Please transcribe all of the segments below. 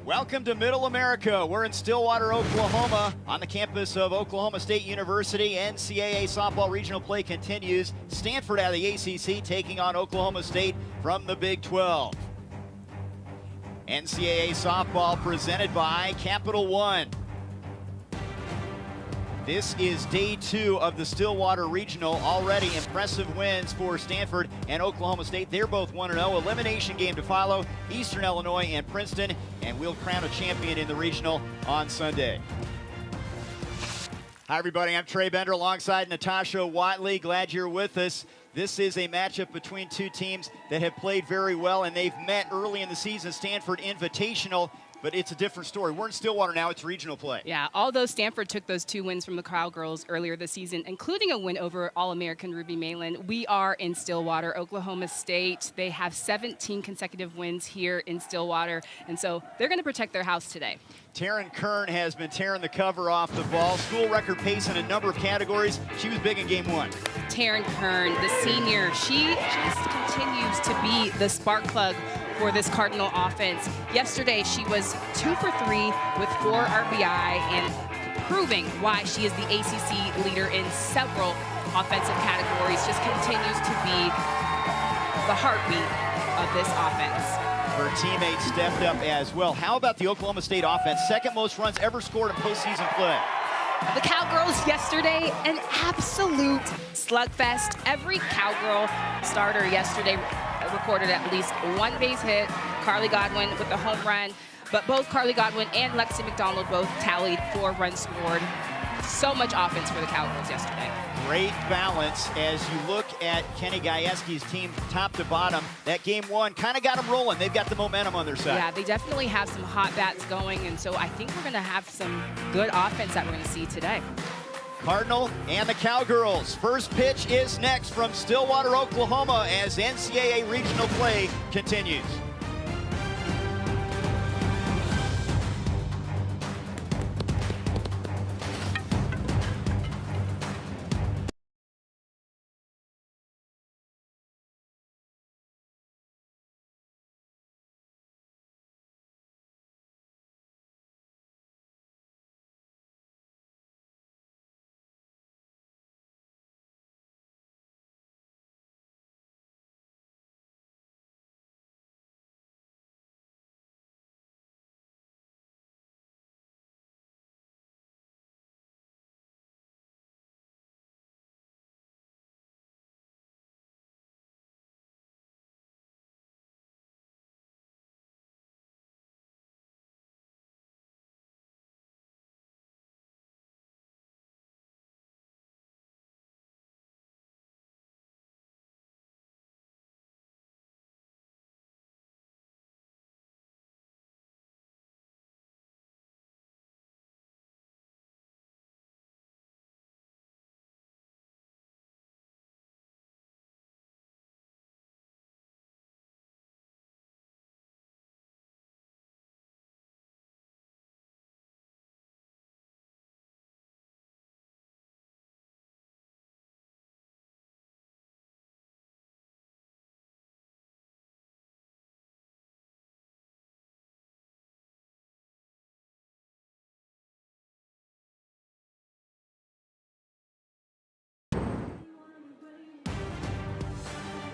Welcome to Middle America. We're in Stillwater, Oklahoma, on the campus of Oklahoma State University. NCAA softball regional play continues. Stanford out of the ACC taking on Oklahoma State from the Big 12. NCAA softball presented by Capital One. This is day 2 of the Stillwater Regional. Already impressive wins for Stanford and Oklahoma State. They're both 1-0. Elimination game to follow, Eastern Illinois and Princeton, and we'll crown a champion in the regional on Sunday. Hi everybody, I'm Trey Bender alongside Natasha Watley. Glad you're with us. This is a matchup between two teams that have played very well, and they've met early in the season. Stanford Invitational, but it's a different story. We're in Stillwater now. It's regional play. Yeah, although Stanford took those 2 wins from the Cowgirls earlier this season, including a win over All-American Ruby Malin, we are in Stillwater. Oklahoma State, they have 17 consecutive wins here in Stillwater, and so they're going to protect their house today. Taryn Kern has been tearing the cover off the ball. School record pace in a number of categories. She was big in game 1. Taryn Kern, the senior, she just continues to be the spark plug for this Cardinal offense. Yesterday, she was 2 for 3 with 4 RBI and proving why she is the ACC leader in several offensive categories. Just continues to be the heartbeat of this offense. Her teammates stepped up as well. How about the Oklahoma State offense? Second most runs ever scored in postseason play. The Cowgirls yesterday, an absolute slugfest. Every Cowgirl starter yesterday recorded at least 1 base hit. Carly Godwin with the home run, but both Carly Godwin and Lexi McDonald both tallied 4 runs scored. So much offense for the Cowgirls yesterday. Great balance as you look at Kenny Gajewski's team top to bottom. That game 1 kind of got them rolling. They've got the momentum on their side. Yeah, they definitely have some hot bats going, and so I think we're going to have some good offense that we're going to see today. Cardinal and the Cowgirls. First pitch is next from Stillwater, Oklahoma, as NCAA regional play continues.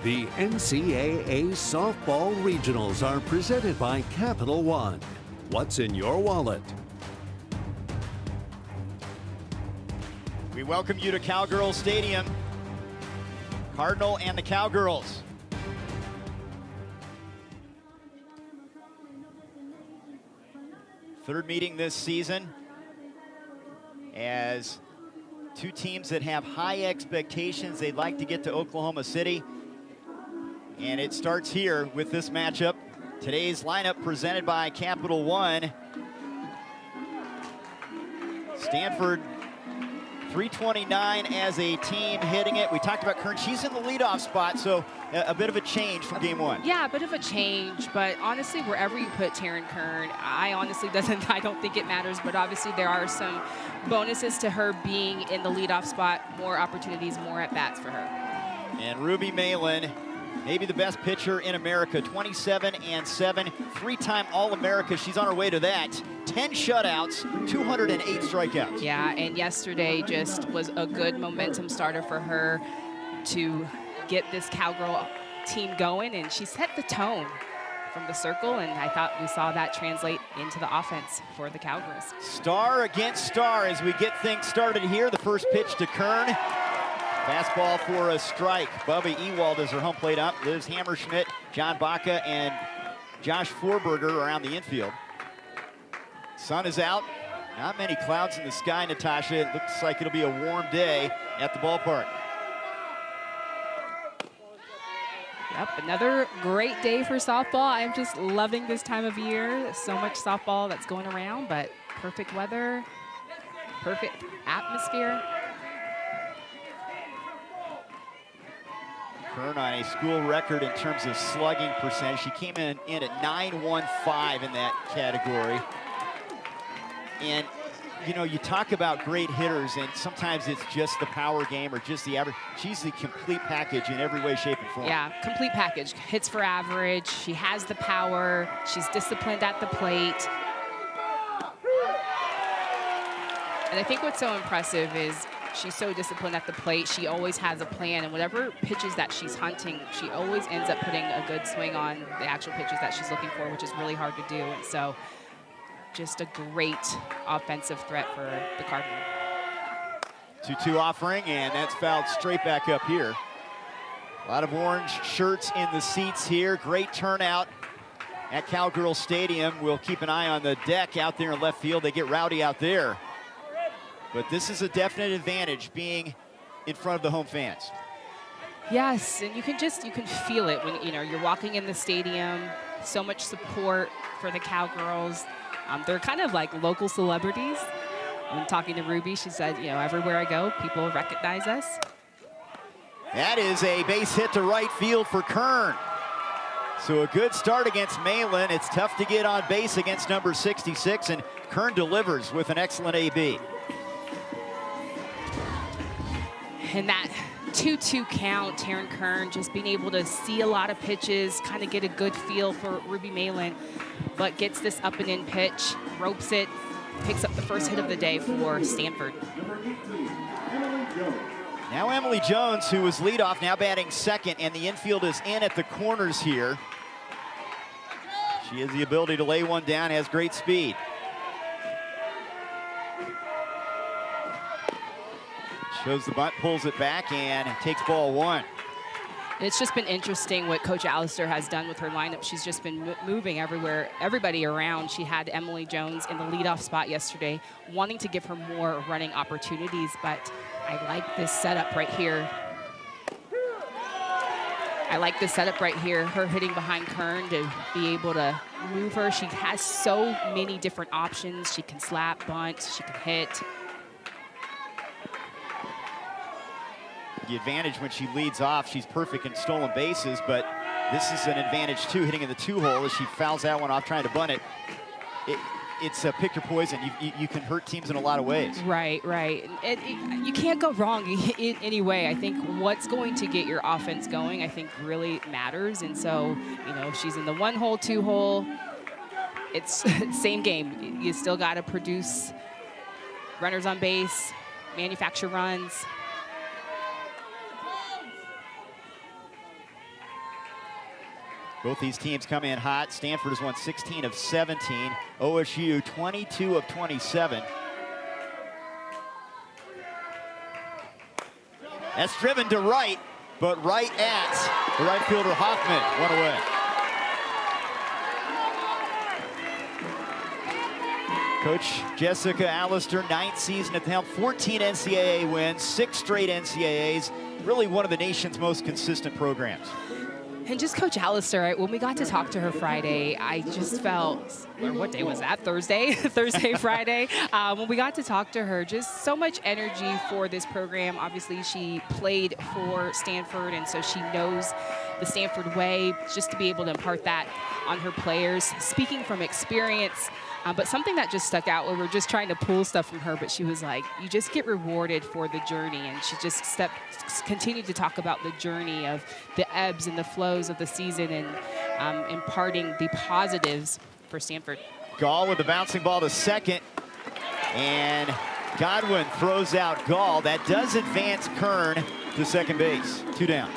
The NCAA Softball Regionals are presented by Capital One. What's in your wallet? We welcome you to Cowgirls Stadium. Cardinal and the Cowgirls. Third meeting this season as two teams that have high expectations. They'd like to get to Oklahoma City. And it starts here with this matchup. Today's lineup presented by Capital One. Stanford 329 as a team hitting it. We talked about Kern. She's in the leadoff spot, so a bit of a change from game 1. Yeah, a bit of a change, but honestly, wherever you put Taryn Kern, I don't think it matters, but obviously there are some bonuses to her being in the leadoff spot, more opportunities, more at-bats for her. And Ruby Malin maybe the best pitcher in America. 27-7, three-time All-America. She's on her way to that. 10 shutouts, 208 strikeouts. Yeah, and yesterday just was a good momentum starter for her to get this Cowgirl team going, and she set the tone from the circle, and I thought we saw that translate into the offense for the Cowgirls. Star against star as we get things started here. The first pitch to Kern. Fastball for a strike. Bubba Ewald is her home plate up. Liz Hammerschmidt, John Baca, and Josh Forberger around the infield. Sun is out. Not many clouds in the sky, Natasha. It looks like it'll be a warm day at the ballpark. Yep, another great day for softball. I'm just loving this time of year. So much softball that's going around, but perfect weather, perfect atmosphere. Kern on a school record in terms of slugging percentage. She came in at .915 in that category. And you know, you talk about great hitters, and sometimes it's just the power game or just the average. She's the complete package in every way, shape, and form. Yeah, complete package. Hits for average. She has the power. She's disciplined at the plate. And I think what's so impressive is she's so disciplined at the plate. She always has a plan, and whatever pitches that she's hunting, she always ends up putting a good swing on the actual pitches that she's looking for, which is really hard to do. And so just a great offensive threat for the Cardinal. 2-2 offering, and that's fouled straight back up here. A lot of orange shirts in the seats here. Great turnout at Cowgirl Stadium. We'll keep an eye on the deck out there in left field. They get rowdy out there. But this is a definite advantage, being in front of the home fans. Yes, and you can feel it when you're walking in the stadium. So much support for the Cowgirls. They're kind of like local celebrities. When talking to Ruby, she said, everywhere I go, people recognize us. That is a base hit to right field for Kern. So a good start against Malin. It's tough to get on base against number 66, and Kern delivers with an excellent AB. And that 2-2 count, Taryn Kern just being able to see a lot of pitches, kind of get a good feel for Ruby Malin, but gets this up and in pitch, ropes it, picks up the first hit of the day for Stanford. Now Emily Jones, who was leadoff, now batting second, and the infield is in at the corners here. She has the ability to lay one down, has great speed. Shows the bunt, pulls it back, and takes ball one. It's just been interesting what Coach Allister has done with her lineup. She's just been moving everybody around. She had Emily Jones in the leadoff spot yesterday, wanting to give her more running opportunities, but I like this setup right here. Her hitting behind Kern to be able to move her. She has so many different options. She can slap, bunt, she can hit. The advantage when she leads off, she's perfect in stolen bases, but this is an advantage too, hitting in the 2-hole as she fouls that one off trying to bunt it. It's a pick your poison. You can hurt teams in a lot of ways. Right. You can't go wrong in any way. I think what's going to get your offense going, I think, really matters. And so, she's in the 1-hole, 2-hole. It's same game. You still got to produce runners on base, manufacture runs. Both these teams come in hot. Stanford has won 16 of 17. OSU 22 of 27. That's driven to right, but right at the right fielder Hoffman. One away. Coach Jessica Allister, 9th season at the helm, 14 NCAA wins, 6 straight NCAAs. Really one of the nation's most consistent programs. And just Coach Allister, when we got to talk to her Friday, I just felt, or what day was that? Thursday, Friday. When we got to talk to her, just so much energy for this program. Obviously, she played for Stanford, and so she knows the Stanford way, just to be able to impart that on her players. Speaking from experience, but something that just stuck out, we were just trying to pull stuff from her, but she was like, you just get rewarded for the journey. And she just continued to talk about the journey of the ebbs and the flows of the season and imparting the positives for Stanford. Gall with the bouncing ball to second. And Godwin throws out Gall. That does advance Kern to second base. 2 down.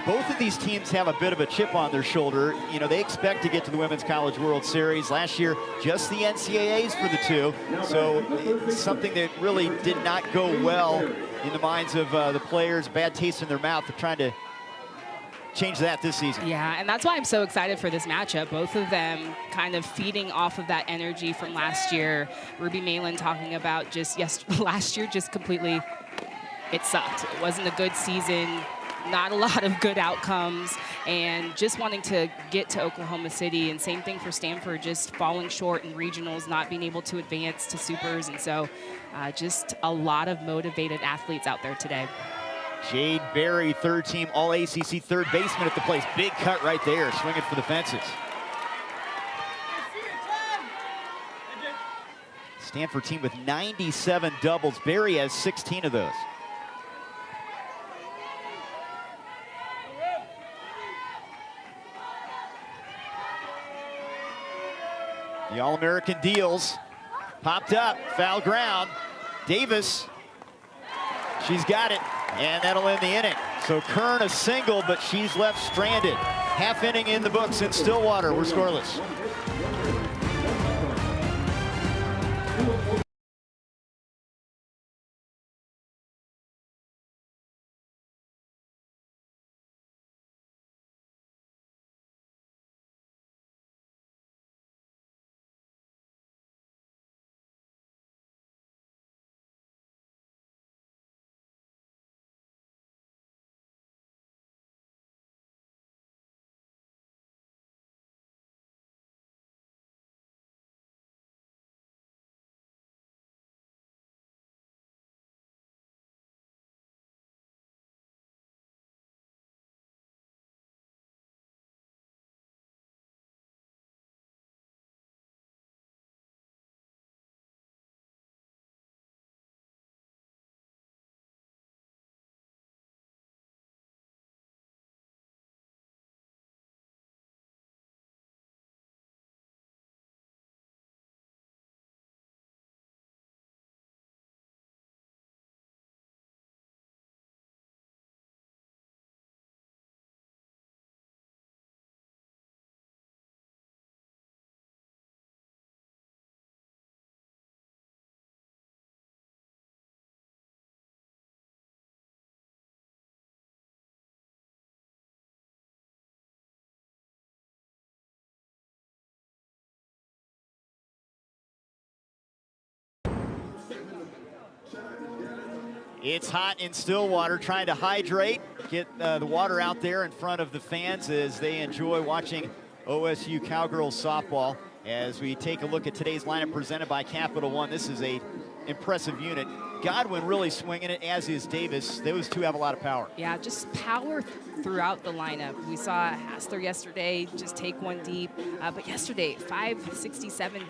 Both of these teams have a bit of a chip on their shoulder. You know, they expect to get to the Women's College World Series. Last year, just the NCAAs for the two. So it's something that really did not go well in the minds of the players. Bad taste in their mouth. They're trying to change that this season. Yeah, and that's why I'm so excited for this matchup. Both of them kind of feeding off of that energy from last year. Ruby Malin talking about just last year, just completely, it sucked. It wasn't a good season. Not a lot of good outcomes, and just wanting to get to Oklahoma City. And same thing for Stanford, just falling short in regionals, not being able to advance to supers. And so just a lot of motivated athletes out there today. Jade Berry, third team All-ACC third baseman at the place. Big cut right there, swinging for the fences. Stanford team with 97 doubles. Berry has 16 of those. The All-American deals, popped up, foul ground. Davis, she's got it, and that'll end the inning. So Kern a single, but she's left stranded. Half inning in the books in Stillwater. We're scoreless. It's hot in Stillwater, trying to hydrate, get the water out there in front of the fans as they enjoy watching OSU Cowgirls softball. As we take a look at today's lineup presented by Capital One, this is a impressive unit. Godwin really swinging it, as is Davis. Those two have a lot of power. Yeah, just power throughout the lineup. We saw Hassler yesterday just take one deep, but yesterday, 567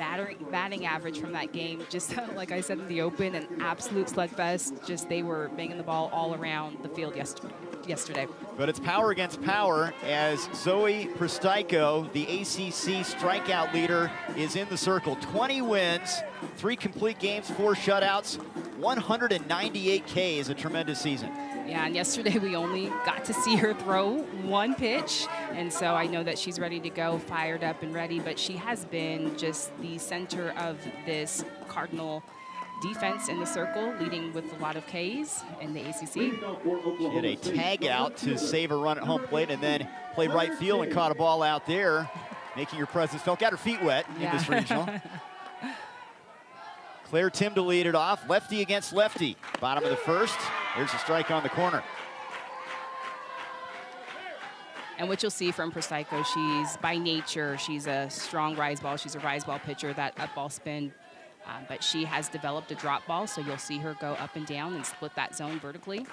batting average from that game. Just like I said in the open, an absolute slugfest. Just they were banging the ball all around the field yesterday. But it's power against power as Zoe Pristyko, the ACC strikeout leader, is in the circle. 20 wins, 3 complete games, 4 shutouts, 198 K is a tremendous season. Yeah, and yesterday we only got to see her throw 1 pitch, and so I know that she's ready to go, fired up and ready, but she has been just the center of this Cardinal defense in the circle, leading with a lot of Ks in the ACC. She had a tag out to save a run at home plate and then played right field and caught a ball out there, making her presence felt. Got her feet wet in this regional. Claire Tim to lead it off, lefty against lefty. Bottom of the first, there's a strike on the corner. And what you'll see from Pristyko, she's by nature, she's a strong rise ball. She's a rise ball pitcher, that up ball spin. But she has developed a drop ball, so you'll see her go up and down and split that zone vertically.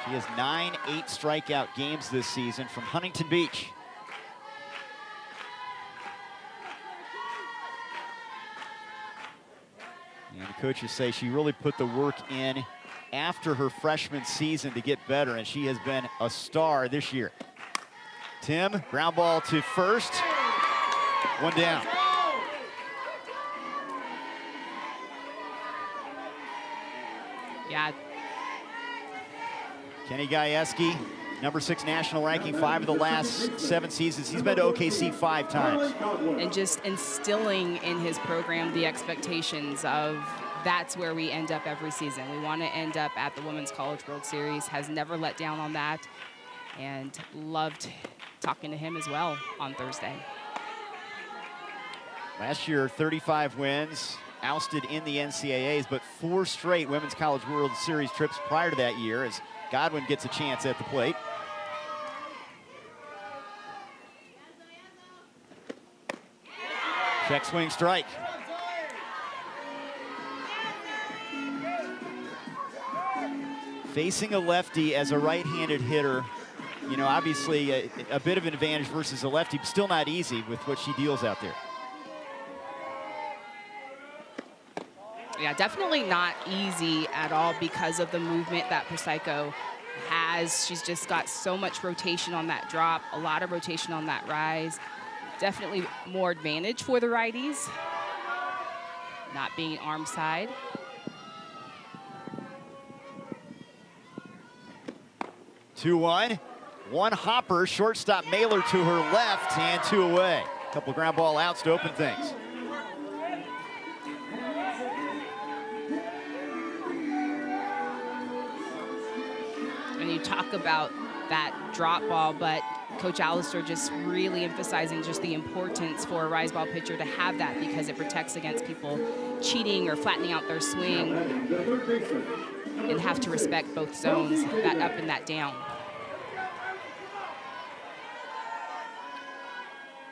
She has 9 8-strikeout games this season from Huntington Beach. And the coaches say she really put the work in after her freshman season to get better, and she has been a star this year. Tim, ground ball to first. One down. Yeah. Kenny Gajewski, number 6 national ranking, 5 of the last 7 seasons. He's been to OKC 5 times. And just instilling in his program the expectations of that's where we end up every season. We want to end up at the Women's College World Series. Has never let down on that, and loved talking to him as well on Thursday. Last year, 35 wins, ousted in the NCAAs, but 4 straight Women's College World Series trips prior to that year as Godwin gets a chance at the plate. Check swing strike. Facing a lefty as a right-handed hitter, you know, obviously a bit of an advantage versus a lefty, but still not easy with what she deals out there. Yeah, definitely not easy at all because of the movement that Prosecco has. She's just got so much rotation on that drop, a lot of rotation on that rise. Definitely more advantage for the righties, not being arm side. 2-1. One hopper, shortstop Mailer to her left, and 2 away. A couple ground ball outs to open things. And you talk about that drop ball, but Coach Allister just really emphasizing just the importance for a rise ball pitcher to have that because it protects against people cheating or flattening out their swing and have to respect both zones, that up and that down.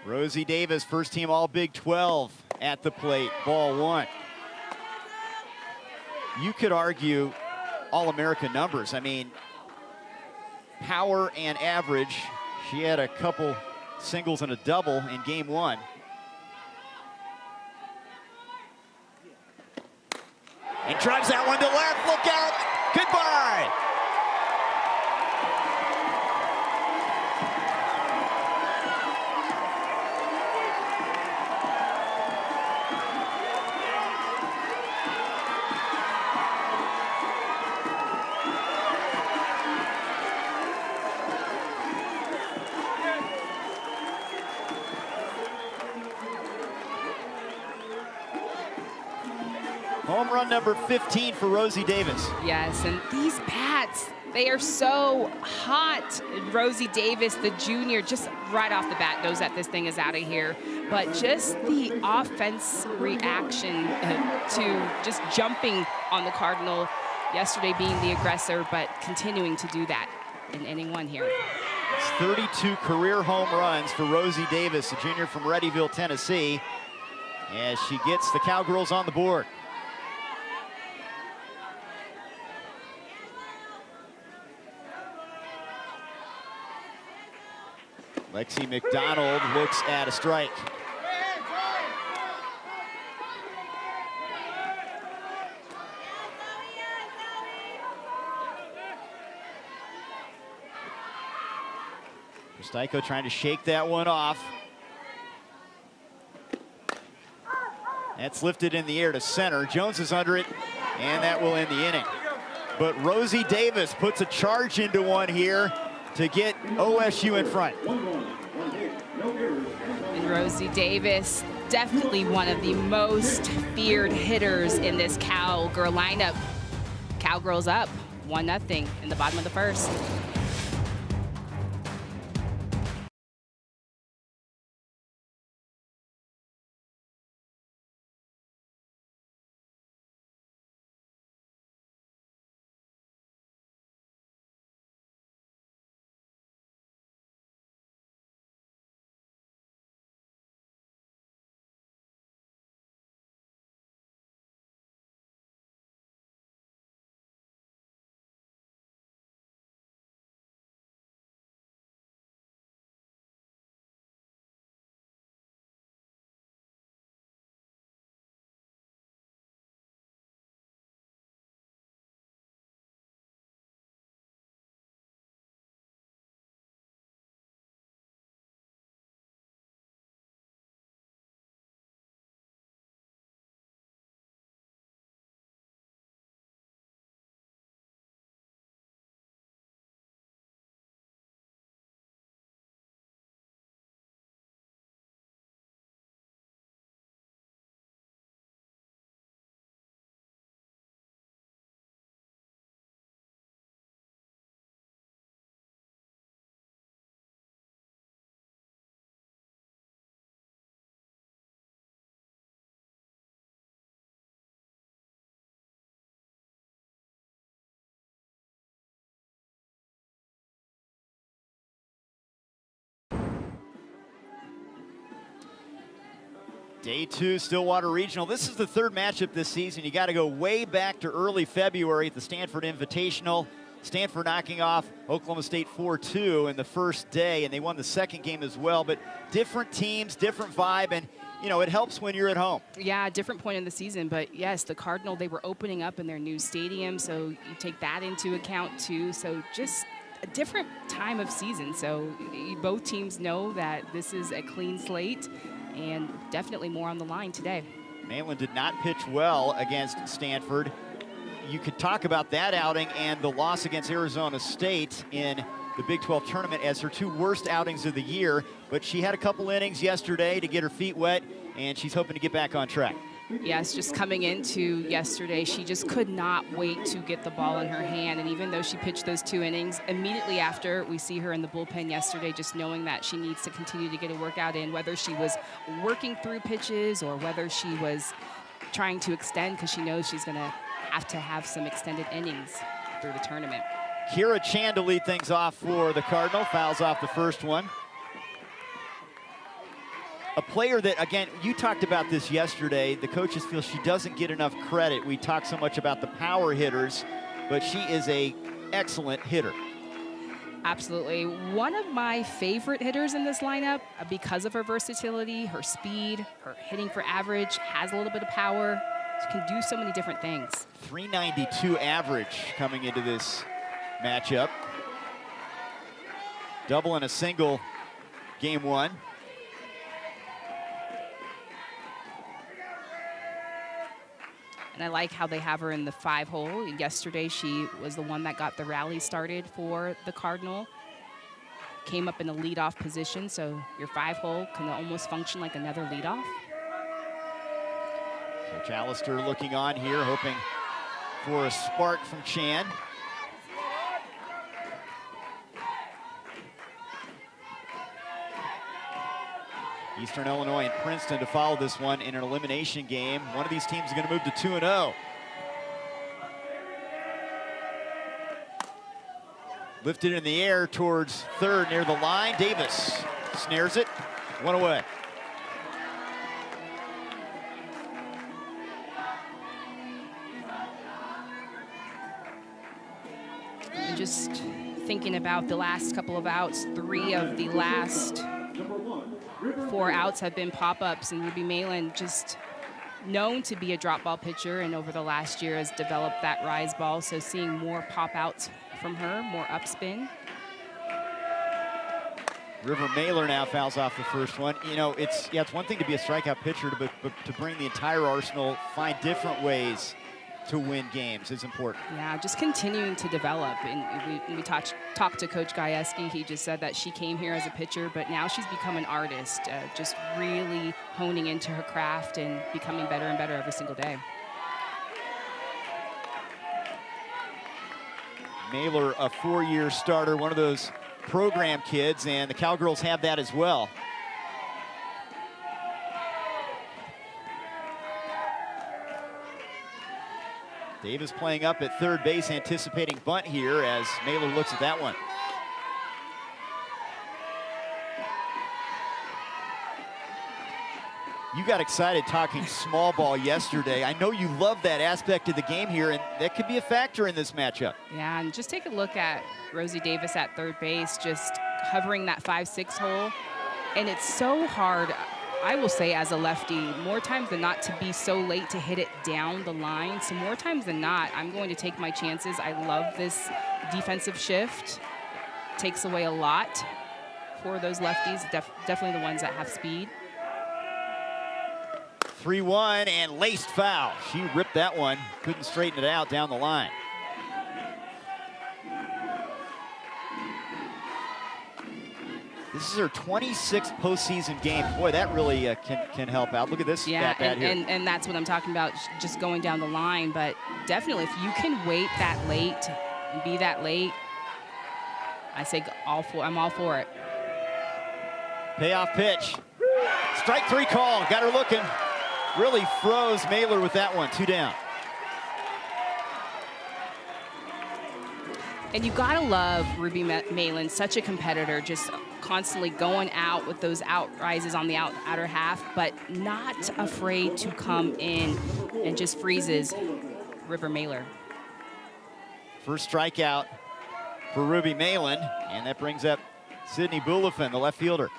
Rosie Davis, first team All Big 12 at the plate, ball 1. You could argue All-American numbers. I mean, power and average. She had a couple singles and a double in game 1. And drives that one to left, look out, goodbye. Home run number 15 for Rosie Davis. Yes, and these bats, they are so hot. Rosie Davis, the junior, just right off the bat knows that this thing is out of here. But just the offense reaction to just jumping on the Cardinal yesterday, being the aggressor, but continuing to do that in inning 1 here. It's 32 career home runs for Rosie Davis, a junior from Readyville, Tennessee, as she gets the Cowgirls on the board. Lexi McDonald looks at a strike. Prosecco trying to shake that one off. That's lifted in the air to center. Jones is under it, and that will end the inning. But Rosie Davis puts a charge into one here to get OSU in front. And Rosie Davis, definitely one of the most feared hitters in this Cowgirl lineup. Cowgirls up 1-0 in the bottom of the first. Day 2 Stillwater Regional. This is the third matchup this season. You got to go way back to early February at the Stanford Invitational. Stanford knocking off Oklahoma State 4-2 in the first day, and they won the second game as well. But different teams, different vibe, and you know, it helps when you're at home. Yeah, different point in the season, but yes, the Cardinal, they were opening up in their new stadium, so you take that into account too. So just a different time of season. So both teams know that this is a clean slate, and definitely more on the line today. Malin did not pitch well against Stanford. You could talk about that outing and the loss against Arizona State in the Big 12 tournament as her two worst outings of the year, but she had a couple innings yesterday to get her feet wet, and she's hoping to get back on track. Yes, just coming into yesterday, she just could not wait to get the ball in her hand. And even though she pitched those 2 innings, immediately after we see her in the bullpen yesterday, just knowing that she needs to continue to get a workout in, whether she was working through pitches or whether she was trying to extend, because she knows she's going to have some extended innings through the tournament. Kira Chan to lead things off for the Cardinal, fouls off the first one. A player that, again, you talked about this yesterday, the coaches feel she doesn't get enough credit. We talk so much about the power hitters, but she is an excellent hitter. Absolutely. One of my favorite hitters in this lineup because of her versatility, her speed, her hitting for average, has a little bit of power. She can do so many different things. 392 average coming into this matchup. Double and a single game 1. And I like how they have her in the 5-hole. Yesterday, she was the one that got the rally started for the Cardinal. Came up in a leadoff position, so your 5-hole can almost function like another leadoff. Coach Allister looking on here, hoping for a spark from Chan. Eastern Illinois and Princeton to follow this one in an elimination game. One of these teams is going to move to 2-0. Lifted in the air towards third near the line. Davis snares it. 1 away. And just thinking about the last couple of outs, 3 of the last 4 outs have been pop-ups, and Ruby Malin, just known to be a drop ball pitcher, and over the last year has developed that rise ball. So seeing more pop-outs from her, more upspin. River Mailer now fouls off the first one. You know, it's one thing to be a strikeout pitcher, but to bring the entire arsenal, find different ways to win games is important. Yeah, just continuing to develop. And we talked to Coach Gajewski. He just said that she came here as a pitcher, but now she's become an artist, just really honing into her craft and becoming better and better every single day. Mailer, a 4-year starter, one of those program kids, and the Cowgirls have that as well. Davis playing up at third base, anticipating bunt here as Mailer looks at that one. You got excited talking small ball yesterday. I know you love that aspect of the game here, and that could be a factor in this matchup. Yeah, and just take a look at Rosie Davis at third base, just hovering that 5-6 hole. And it's so hard, I will say, as a lefty, more times than not, to be so late to hit it down the line. So more times than not, I'm going to take my chances. I love this defensive shift. Takes away a lot for those lefties, definitely the ones that have speed. 3-1 and laced foul. She ripped that one, couldn't straighten it out down the line. This is her 26th postseason game. Boy, that really can help out. Look at this. Yeah, here. and that's what I'm talking about, just going down the line. But definitely, if you can wait that late and be that late, I say I'm all for it. Payoff pitch. Strike 3 call. Got her looking. Really froze Mailer with that one. 2 down. And you gotta love Ruby Malin, such a competitor, just constantly going out with those out rises on the outer half, but not afraid to come in and just freezes River Mailer. First strikeout for Ruby Malin, and that brings up Sydney Boulafin, the left fielder.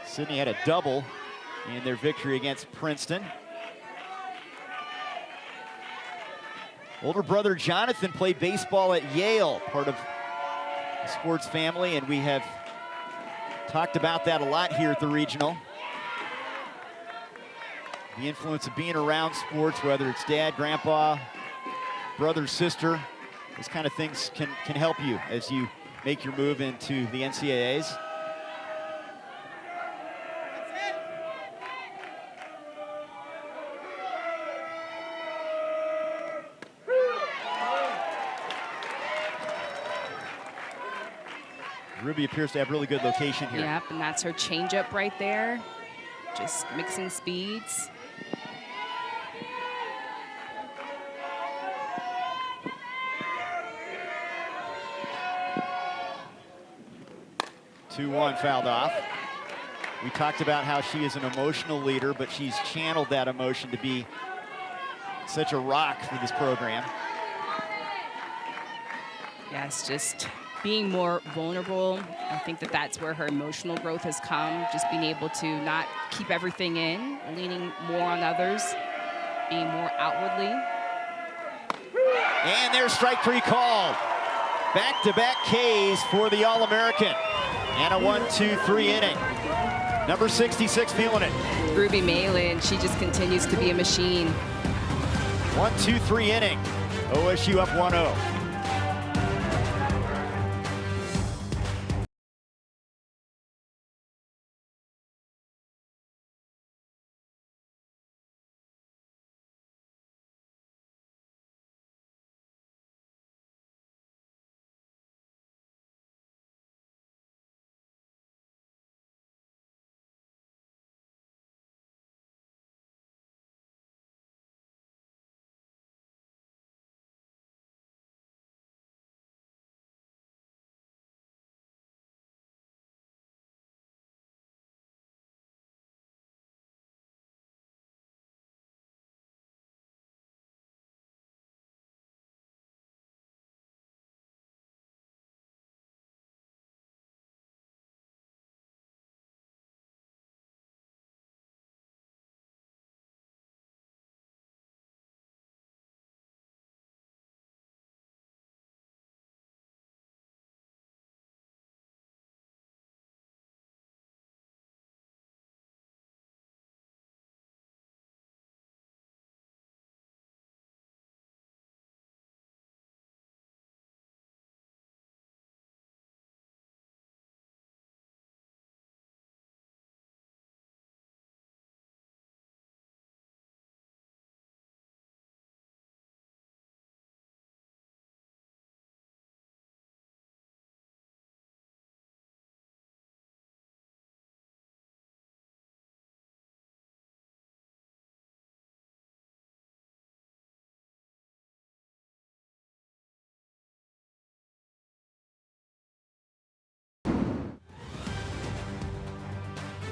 Sydney had a double in their victory against Princeton. Older brother Jonathan played baseball at Yale, part of the sports family, and we have talked about that a lot here at the regional. The influence of being around sports, whether it's dad, grandpa, brother, sister, those kind of things can help you as you make your move into the NCAAs. Ruby appears to have really good location here. Yep, and that's her changeup right there. Just mixing speeds. Two-one fouled off. We talked about how she is an emotional leader, but she's channeled that emotion to be such a rock for this program. Yes, just being more vulnerable. I think that that's where her emotional growth has come, just being able to not keep everything in, leaning more on others, being more outwardly. And there's strike three called. Back-to-back Ks for the All-American. And a 1-2-3 inning. Number 66 feeling it. Ruby Malin, she just continues to be a machine. 1-2-3 inning. OSU up 1-0.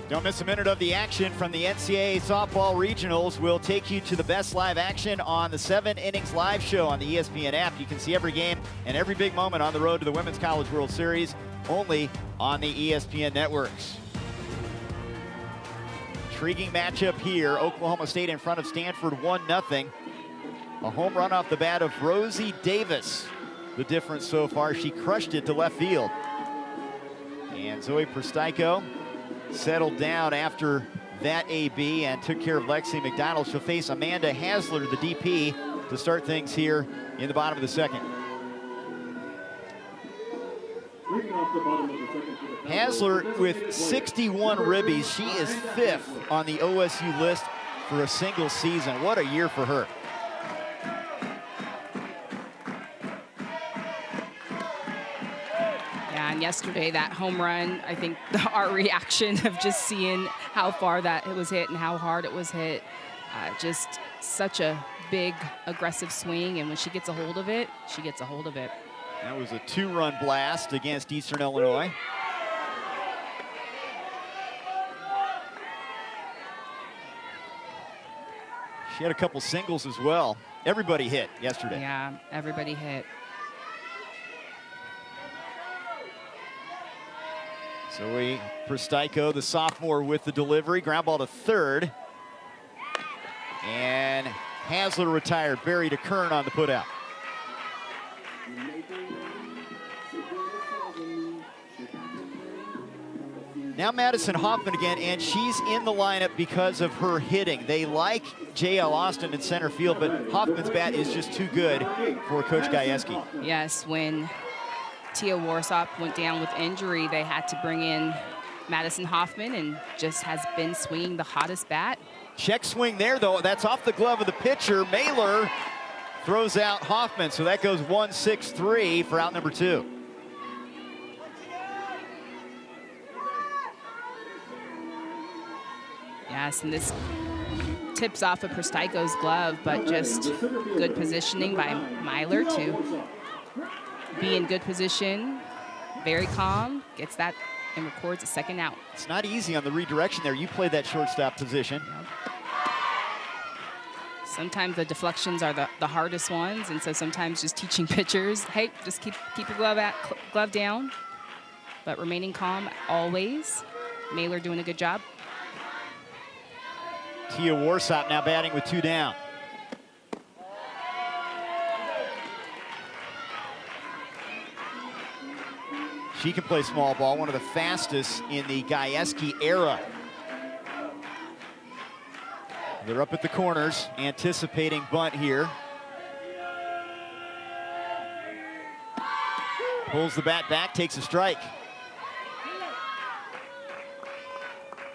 Don't miss a minute of the action from the NCAA Softball Regionals. We'll take you to the best live action on the 7 Innings Live show on the ESPN app. You can see every game and every big moment on the road to the Women's College World Series, only on the ESPN networks. Intriguing matchup here. Oklahoma State in front of Stanford 1-0. A home run off the bat of Rosie Davis. The difference so far, she crushed it to left field. And Zoe Prestico settled down after that AB and took care of Lexi McDonald. She'll face Amanda Hasler, the DP, to start things here in the bottom of the second. Hasler with 61 ribbies. She is 5th on the OSU list for a single season. What a year for her. And yesterday, that home run, I think our reaction of just seeing how far that it was hit and how hard it was hit, just such a big, aggressive swing, and when she gets a hold of it, she gets a hold of it. That was a 2-run blast against Eastern Illinois. She had a couple singles as well. Everybody hit yesterday. Yeah, everybody hit. Zoe Pristiko, the sophomore, with the delivery. Ground ball to third. And Hasler retired. Barry to Kern on the putout. Now Madison Hoffman again, and she's in the lineup because of her hitting. They like J.L. Austin in center field, but Hoffman's bat is just too good for Coach Gajewski. Yes, when Tia Warsop went down with injury, they had to bring in Madison Hoffman, and just has been swinging the hottest bat. Check swing there, though. That's off the glove of the pitcher. Mailer throws out Hoffman, so that goes 1-6-3 for out number 2. Yes, and this tips off of Pristiko's glove, but just good positioning by Mailer to be in good position, very calm, gets that and records a second out. It's not easy on the redirection there. You played that shortstop position. Yep. Sometimes the deflections are the hardest ones, and so sometimes just teaching pitchers, hey, just keep your glove down, but remaining calm always. Mailer doing a good job. Tia Warsop now batting with 2 down. She can play small ball, one of the fastest in the Gajewski era. They're up at the corners, anticipating bunt here. Pulls the bat back, takes a strike.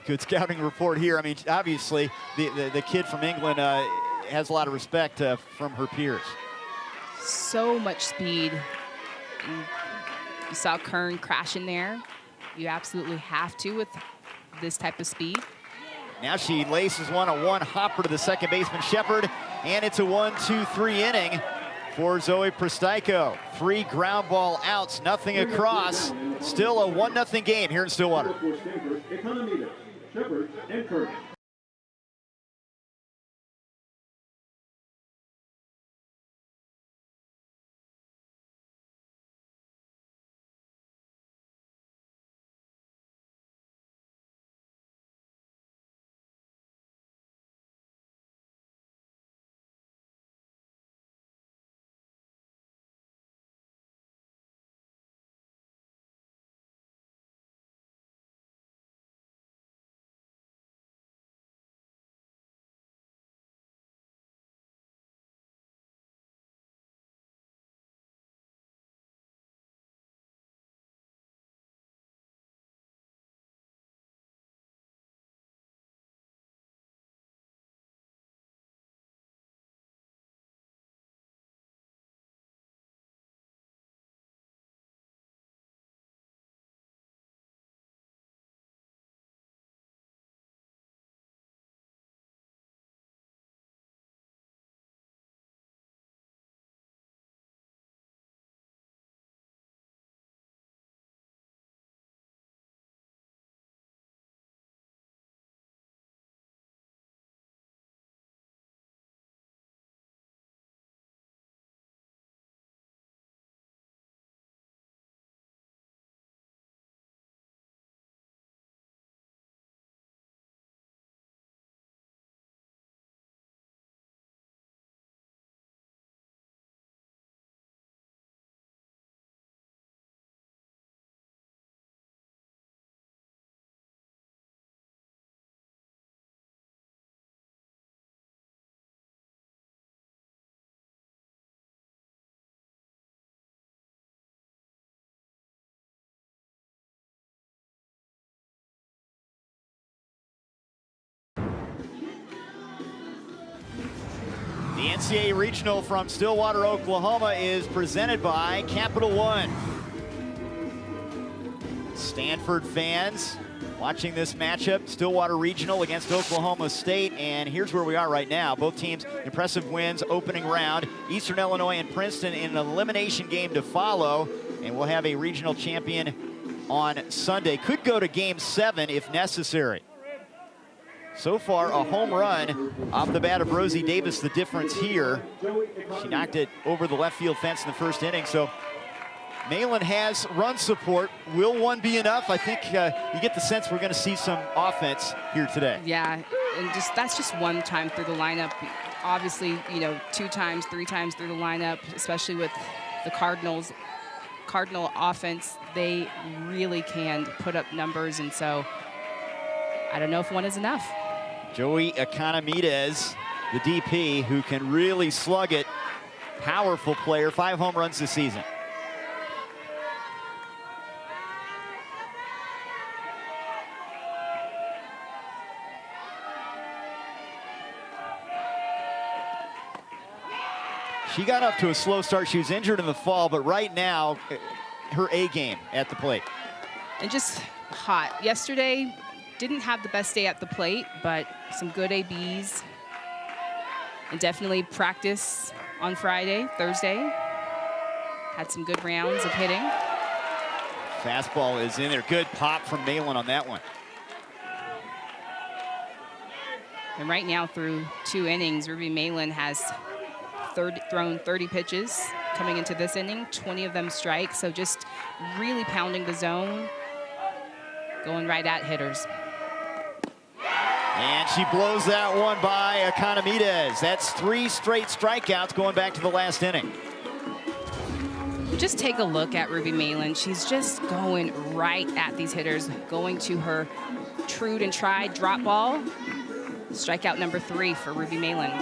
Good scouting report here. I mean, obviously, the kid from England has a lot of respect from her peers. So much speed. You saw Kern crash in there. You absolutely have to with this type of speed. Now she laces one, a one-hopper to the second baseman, Shepard, and it's a 1-2-3 inning for Zoe Pristiko. 3 ground ball outs, nothing across. Still a 1-0 game here in Stillwater. Shepard and Kern. The NCAA Regional from Stillwater, Oklahoma is presented by Capital One. Stanford fans Watching this matchup, Stillwater Regional against Oklahoma State, and here's where we are right now. Both teams impressive wins opening round. Eastern Illinois and Princeton in an elimination game to follow, and we'll have a regional champion on Sunday. Could go to game 7 if necessary. So far, a home run off the bat of Rosie Davis, the difference here. She knocked it over the left field fence in the first inning, so Malin has run support. Will one be enough? I think you get the sense we're going to see some offense here today. Yeah, and that's just one time through the lineup. Obviously, you know, 2 times, 3 times through the lineup, especially with the Cardinal offense, they really can put up numbers, and so I don't know if one is enough. Joey Economides, the DP, who can really slug it. Powerful player, 5 home runs this season. She got off to a slow start. She was injured in the fall, but right now, her A game at the plate. And just hot. Yesterday, didn't have the best day at the plate, but some good ABs. And definitely practice on Thursday. Had some good rounds of hitting. Fastball is in there. Good pop from Malin on that one. And right now, through 2 innings, Ruby Malin has thrown 30 pitches coming into this inning, 20 of them strikes, so just really pounding the zone, going right at hitters. And she blows that one by Economides. That's 3 straight strikeouts going back to the last inning. Just take a look at Ruby Malin. She's just going right at these hitters, going to her trued and tried drop ball. Strikeout number 3 for Ruby Malin.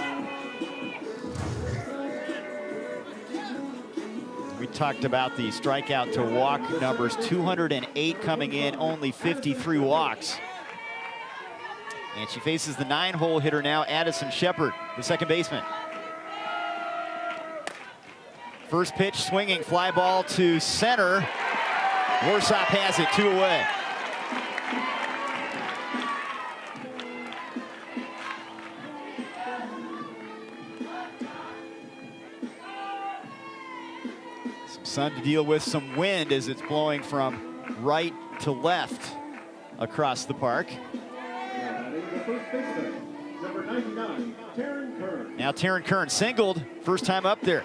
We talked about the strikeout to walk numbers, 208 coming in, only 53 walks. And she faces the 9-hole hitter now, Addison Shepard, the second baseman. First pitch swinging, fly ball to center. Warsop has it, 2 away. Sun to deal with, some wind as it's blowing from right to left across the park. Now Taryn Kern singled, first time up there.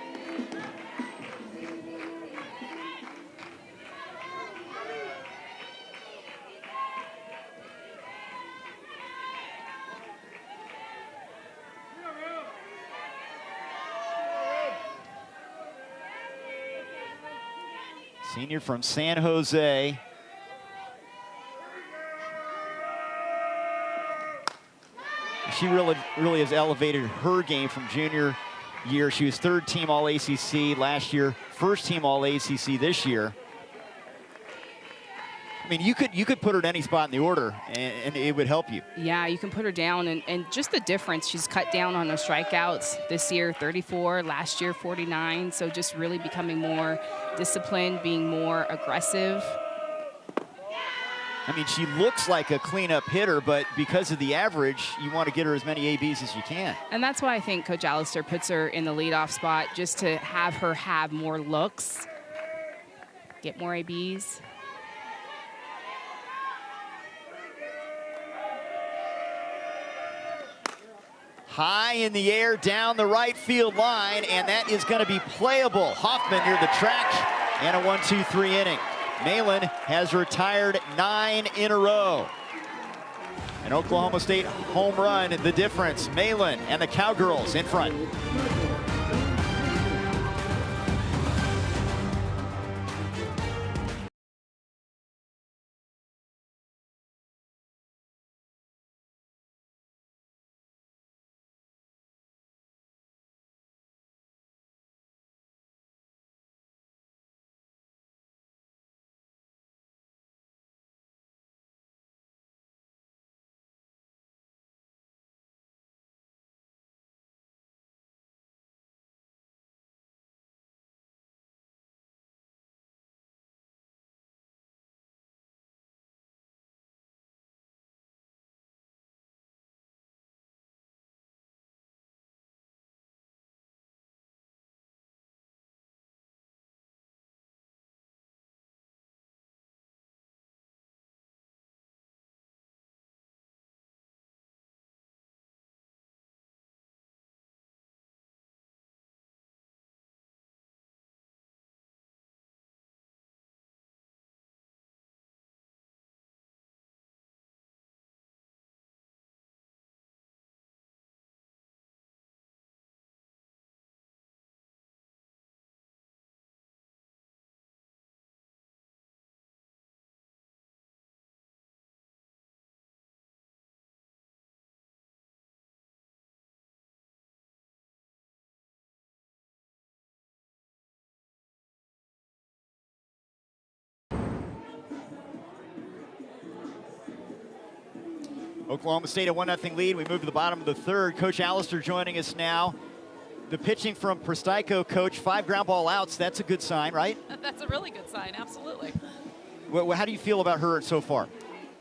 Senior from San Jose. She really has elevated her game from junior year. She was 3rd team All-ACC last year, 1st team All-ACC this year. I mean, you could put her at any spot in the order, and it would help you. Yeah, you can put her down, and just the difference. She's cut down on her strikeouts this year, 34, last year, 49. So just really becoming more disciplined, being more aggressive. I mean, she looks like a cleanup hitter, but because of the average, you want to get her as many ABs as you can. And that's why I think Coach Allister puts her in the leadoff spot, just to have her have more looks, get more ABs. High in the air, down the right field line, and that is going to be playable. Hoffman near the track, and a 1-2-3 inning. Malin has retired 9 in a row. An Oklahoma State home run, the difference. Malin and the Cowgirls in front. Oklahoma State a 1-0 lead. We move to the bottom of the third. Coach Allister joining us now. The pitching from Prestico, Coach, 5 ground ball outs. That's a good sign, right? That's a really good sign, absolutely. Well, how do you feel about her so far?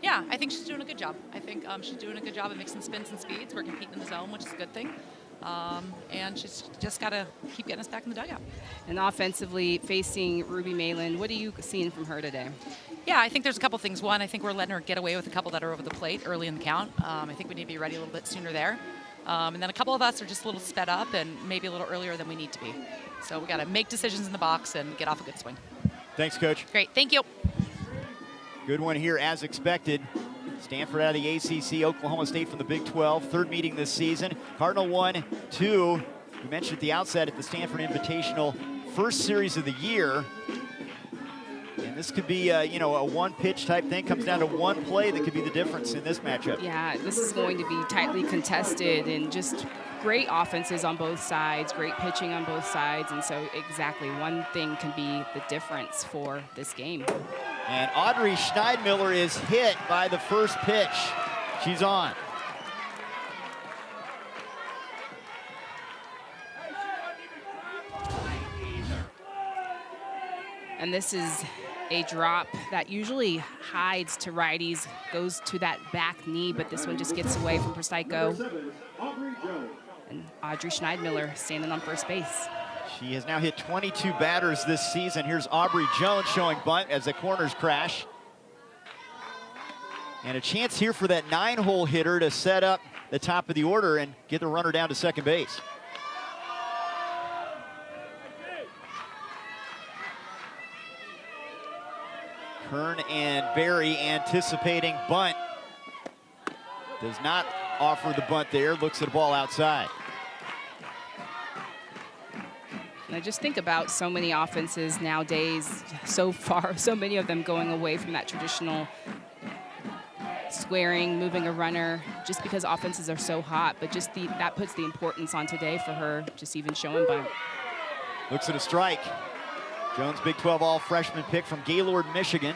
Yeah, I think she's doing a good job. I think she's doing a good job of mixing spins and speeds. We're competing in the zone, which is a good thing. And she's just got to keep getting us back in the dugout. And offensively, facing Ruby Malin, what are you seeing from her today? Yeah, I think there's a couple things. One, I think we're letting her get away with a couple that are over the plate early in the count. I think we need to be ready a little bit sooner there. And then a couple of us are just a little sped up and maybe a little earlier than we need to be. So we got to make decisions in the box and get off a good swing. Thanks, Coach. Great, thank you. Good one here as expected. Stanford out of the ACC, Oklahoma State from the Big 12, third meeting this season. Cardinal 1-2. You mentioned at the outset at the Stanford Invitational, first series of the year. And this could be, a one-pitch type thing. Comes down to one play that could be the difference in this matchup. Yeah, this is going to be tightly contested and just great offenses on both sides, great pitching on both sides. And so exactly one thing can be the difference for this game. And Audrey Schneidmiller is hit by the first pitch. She's on. And this is a drop that usually hides to righties, goes to that back knee, but this one just gets away from Prestico. And Audrey Schneidmiller standing on first base. She has now hit 22 batters this season. Here's Aubrey Jones showing bunt as the corners crash. And a chance here for that 9-hole hitter to set up the top of the order and get the runner down to second base. Kern and Barry anticipating bunt. Does not offer the bunt there, looks at a ball outside. And I just think about so many offenses nowadays, so many of them going away from that traditional squaring, moving a runner, just because offenses are so hot, but just that puts the importance on today for her, just even showing bunt. Looks at a strike. Jones, Big 12 all-freshman pick from Gaylord, Michigan.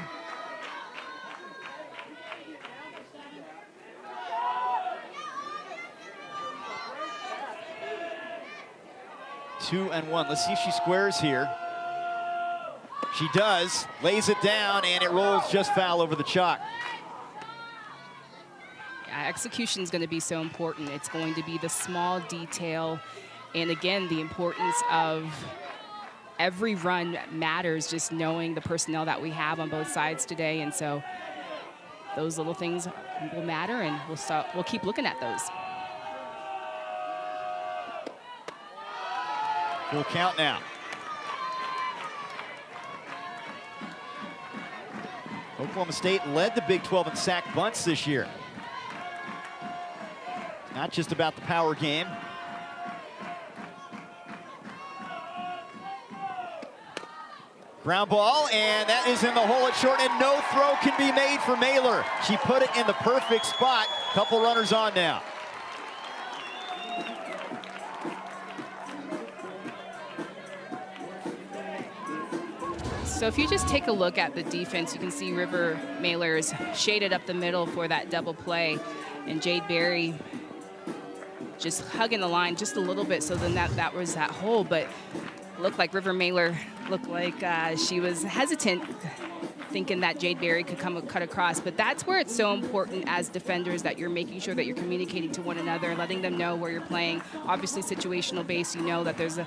Two and one. Let's see if she squares here. She does. Lays it down, and it rolls just foul over the chalk. Yeah, execution is going to be so important. It's going to be the small detail, and again, the importance of every run matters, just knowing the personnel that we have on both sides today. And so those little things will matter, and we'll keep looking at those. Full count now. Oklahoma State led the Big 12 in sack bunts this year. Not just about the power game. Ground ball, and that is in the hole at short, and no throw can be made for Mailer. She put it in the perfect spot. Couple runners on now. So if you just take a look at the defense, you can see River Mailer's shaded up the middle for that double play, and Jade Berry just hugging the line just a little bit, so then that was that hole, but looked like River Mailer looked like she was hesitant, thinking that Jade Berry could cut across. But that's where it's so important as defenders that you're making sure that you're communicating to one another, letting them know where you're playing. Obviously, situational base, you know that there's a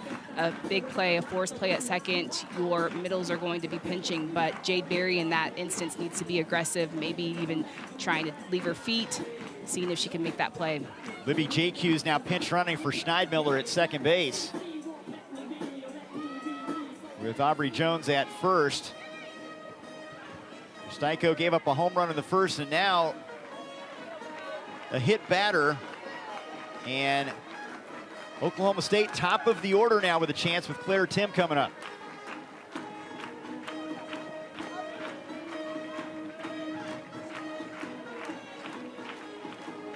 big play, a forced play at second. Your middles are going to be pinching, but Jade Berry in that instance needs to be aggressive, maybe even trying to leave her feet, seeing if she can make that play. Libby JQ is now pinch running for Schneidmiller at second base, with Aubrey Jones at first. Prestico gave up a home run in the first, and now a hit batter. And Oklahoma State top of the order now with a chance with Claire Tim coming up.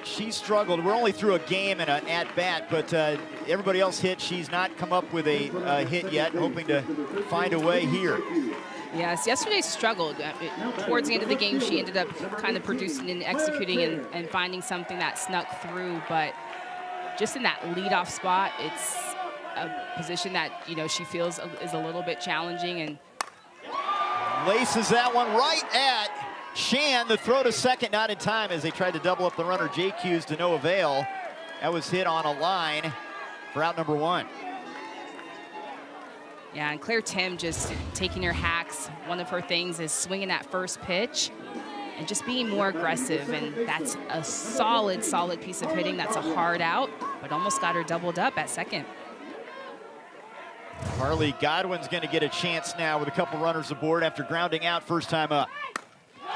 She struggled. We're only through a game and an at-bat, but everybody else hit. She's not come up with a hit yet, hoping to find a way here. Yes, yesterday struggled. Towards the end of the game, she ended up kind of producing and executing and finding something that snuck through. But just in that leadoff spot, it's a position that, you know, she feels is a little bit challenging. And laces that one right at Shan. The throw to second, not in time as they tried to double up the runner. JQ's to no avail. That was hit on a line for out number 1. Yeah, and Claire Tim just taking her hacks. One of her things is swinging that first pitch and just being more aggressive. And that's a solid, solid piece of hitting. That's a hard out, but almost got her doubled up at second. Carly Godwin's going to get a chance now with a couple runners aboard after grounding out first time up.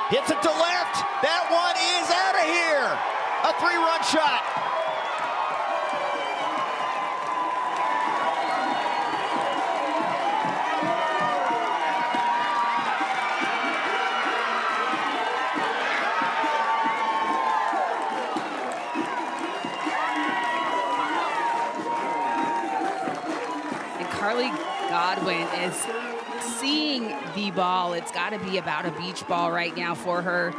Hits it to left. That one is out of here. A 3-run shot. Carly Godwin is seeing the ball. It's got to be about a beach ball right now for her.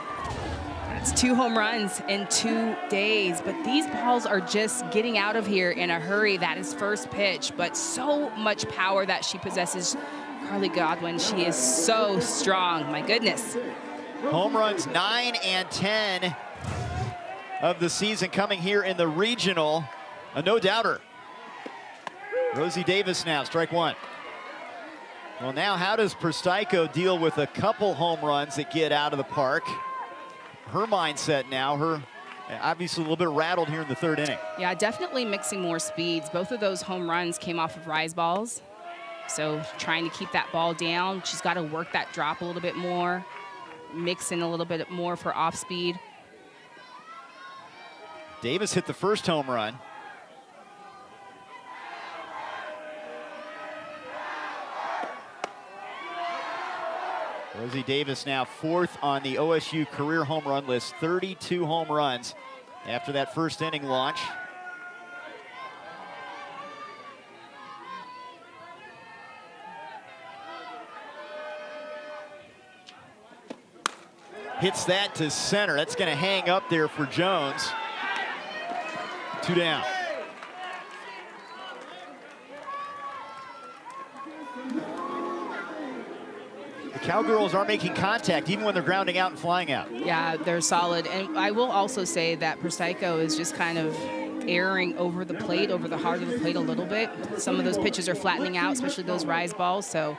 That's 2 home runs in 2 days, but these balls are just getting out of here in a hurry. That is first pitch, but so much power that she possesses. Carly Godwin, she is so strong, my goodness. Home runs 9 and 10 of the season coming here in the regional. A no-doubter. Rosie Davis now, strike 1. Well, now how does Prstyko deal with a couple home runs that get out of the park? Her mindset now, her obviously a little bit rattled here in the 3rd inning. Yeah, definitely mixing more speeds. Both of those home runs came off of rise balls. So trying to keep that ball down. She's got to work that drop a little bit more, mix in a little bit more for off speed. Davis hit the first home run. Rosie Davis now 4th on the OSU career home run list, 32 home runs after that first inning launch. Hits that to center. That's going to hang up there for Jones. 2 down. Cowgirls are making contact even when they're grounding out and flying out. Yeah, they're solid. And I will also say that Prstyko is just kind of erring over the plate, over the heart of the plate a little bit. Some of those pitches are flattening out, especially those rise balls. So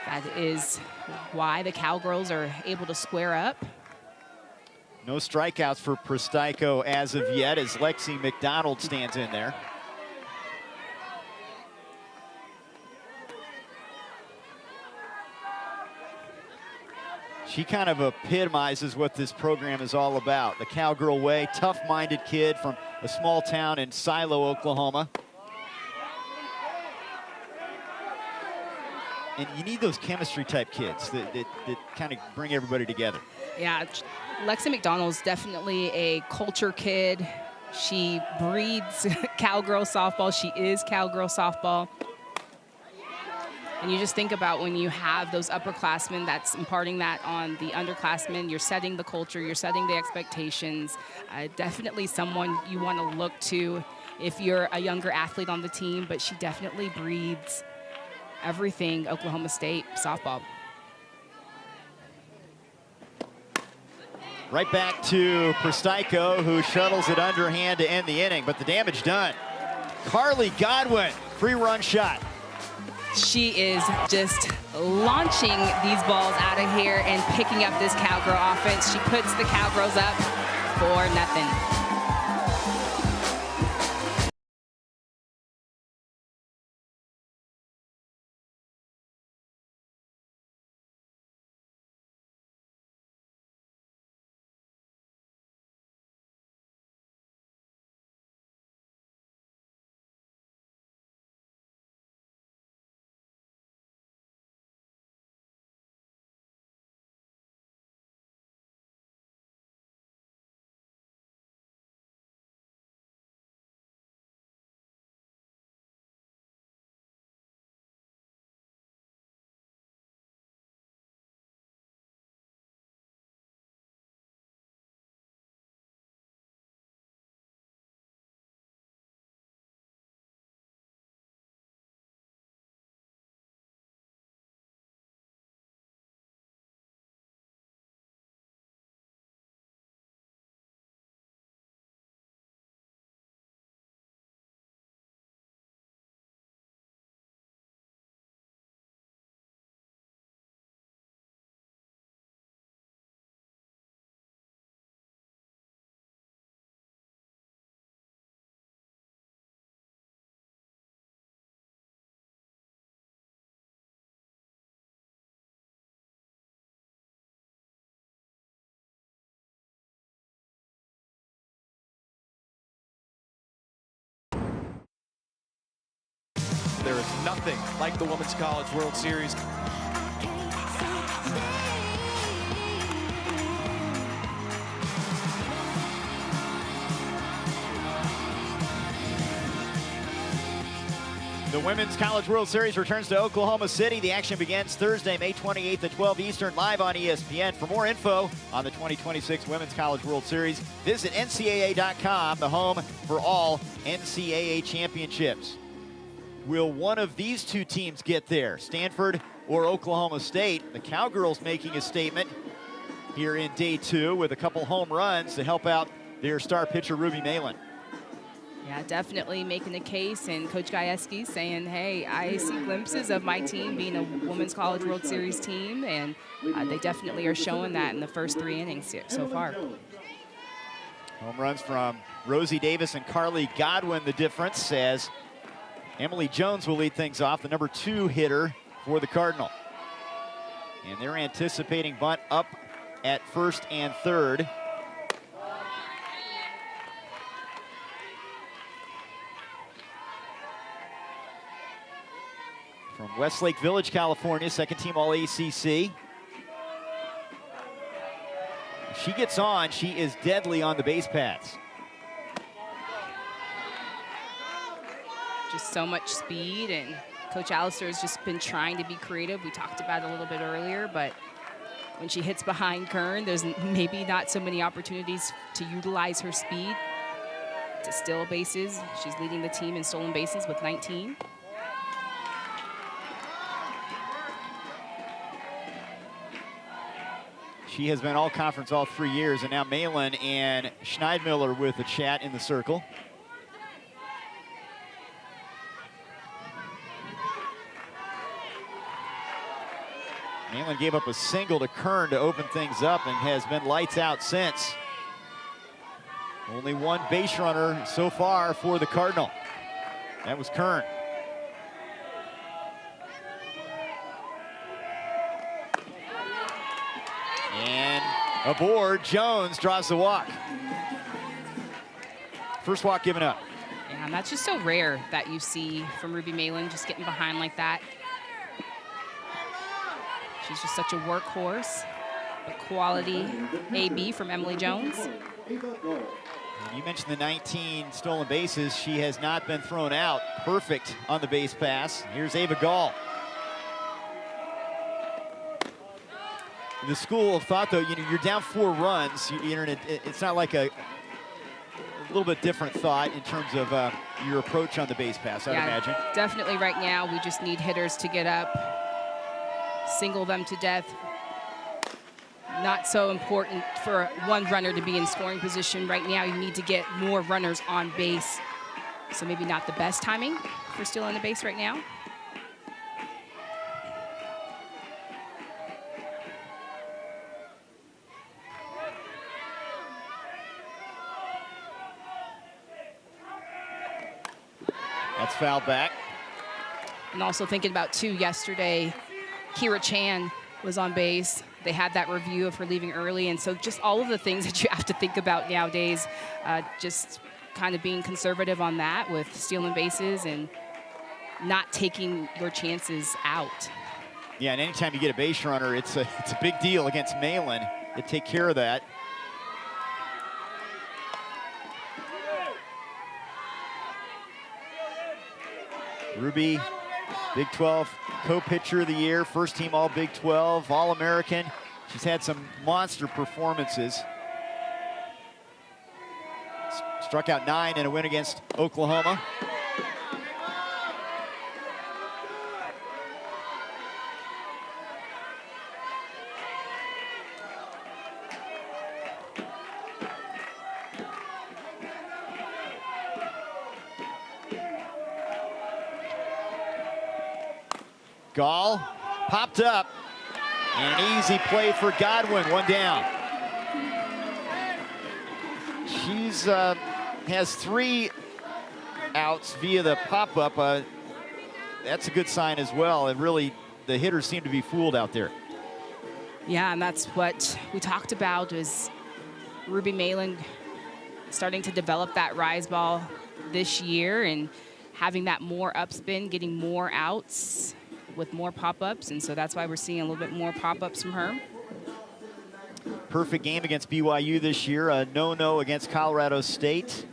that is why the Cowgirls are able to square up. No strikeouts for Prstyko as of yet as Lexi McDonald stands in there. She kind of epitomizes what this program is all about. The Cowgirl way, tough-minded kid from a small town in Silo, Oklahoma. And you need those chemistry-type kids that kind of bring everybody together. Yeah, Lexi McDonald's definitely a culture kid. She breeds Cowgirl softball. She is Cowgirl softball. And you just think about when you have those upperclassmen that's imparting that on the underclassmen, you're setting the culture, you're setting the expectations. Definitely someone you want to look to if you're a younger athlete on the team, but she definitely breeds everything Oklahoma State softball. Right back to Prstyko, who shuttles it underhand to end the inning, but the damage done. Carly Godwin, 3-run shot. She is just launching these balls out of here and picking up this Cowgirl offense. She puts the Cowgirls up for nothing. There is nothing like the Women's College World Series. The Women's College World Series returns to Oklahoma City. The action begins Thursday, May 28th at 12 Eastern, live on ESPN. For more info on the 2026 Women's College World Series, visit NCAA.com, the home for all NCAA championships. Will one of these two teams get there, Stanford or Oklahoma State? The Cowgirls making a statement here in day 2 with a couple home runs to help out their star pitcher, Ruby Malin. Yeah, definitely making the case, and Coach Gajewski saying, hey, I see glimpses of my team being a Women's College World Series team, and they definitely are showing that in the first 3 innings so far. Home runs from Rosie Davis and Carly Godwin, the difference, as Emily Jones will lead things off, the number 2 hitter for the Cardinal. And they're anticipating bunt up at first and third. From Westlake Village, California, second team All-ACC. She gets on, she is deadly on the base paths. Just so much speed, and Coach Allister has just been trying to be creative. We talked about it a little bit earlier, but when she hits behind Kern, there's maybe not so many opportunities to utilize her speed to steal bases. She's leading the team in stolen bases with 19. She has been all conference all 3 years, and now Malin and Schneidmiller with a chat in the circle. Malin gave up a single to Kern to open things up and has been lights out since. Only one base runner so far for the Cardinal. That was Kern. And aboard, Jones draws the walk. First walk given up. And that's just so rare that you see from Ruby Malin, just getting behind like that. She's just such a workhorse. A quality AB from Emily Jones. You mentioned the 19 stolen bases. She has not been thrown out. Perfect on the base pass. Here's Ava Gall. The school of thought, though, you're down 4 runs. It's not like a little bit different thought in terms of your approach on the base pass, I'd imagine. Definitely right now, we just need hitters to get up, single them to death. Not so important for one runner to be in scoring position. Right now, you need to get more runners on base. So maybe not the best timing for stealing the base right now. That's fouled back. And also thinking about, too, yesterday, Kira Chan was on base. They had that review of her leaving early. And so just all of the things that you have to think about nowadays, just kind of being conservative on that with stealing bases and not taking your chances out. Yeah, and anytime you get a base runner, it's a big deal against Malin to take care of that. Ruby, Big 12 co-pitcher of the year, first team all Big 12, All-American. She's had some monster performances. Struck out 9 in a win against Oklahoma. Gall popped up, and an easy play for Godwin, 1 down. She's has 3 outs via the pop-up. That's a good sign as well, and really the hitters seem to be fooled out there. Yeah, and that's what we talked about, is Ruby Malin starting to develop that rise ball this year, and having that more upspin, getting more outs with more pop-ups, and so that's why we're seeing a little bit more pop-ups from her. Perfect game against BYU this year, a no-no against Colorado State.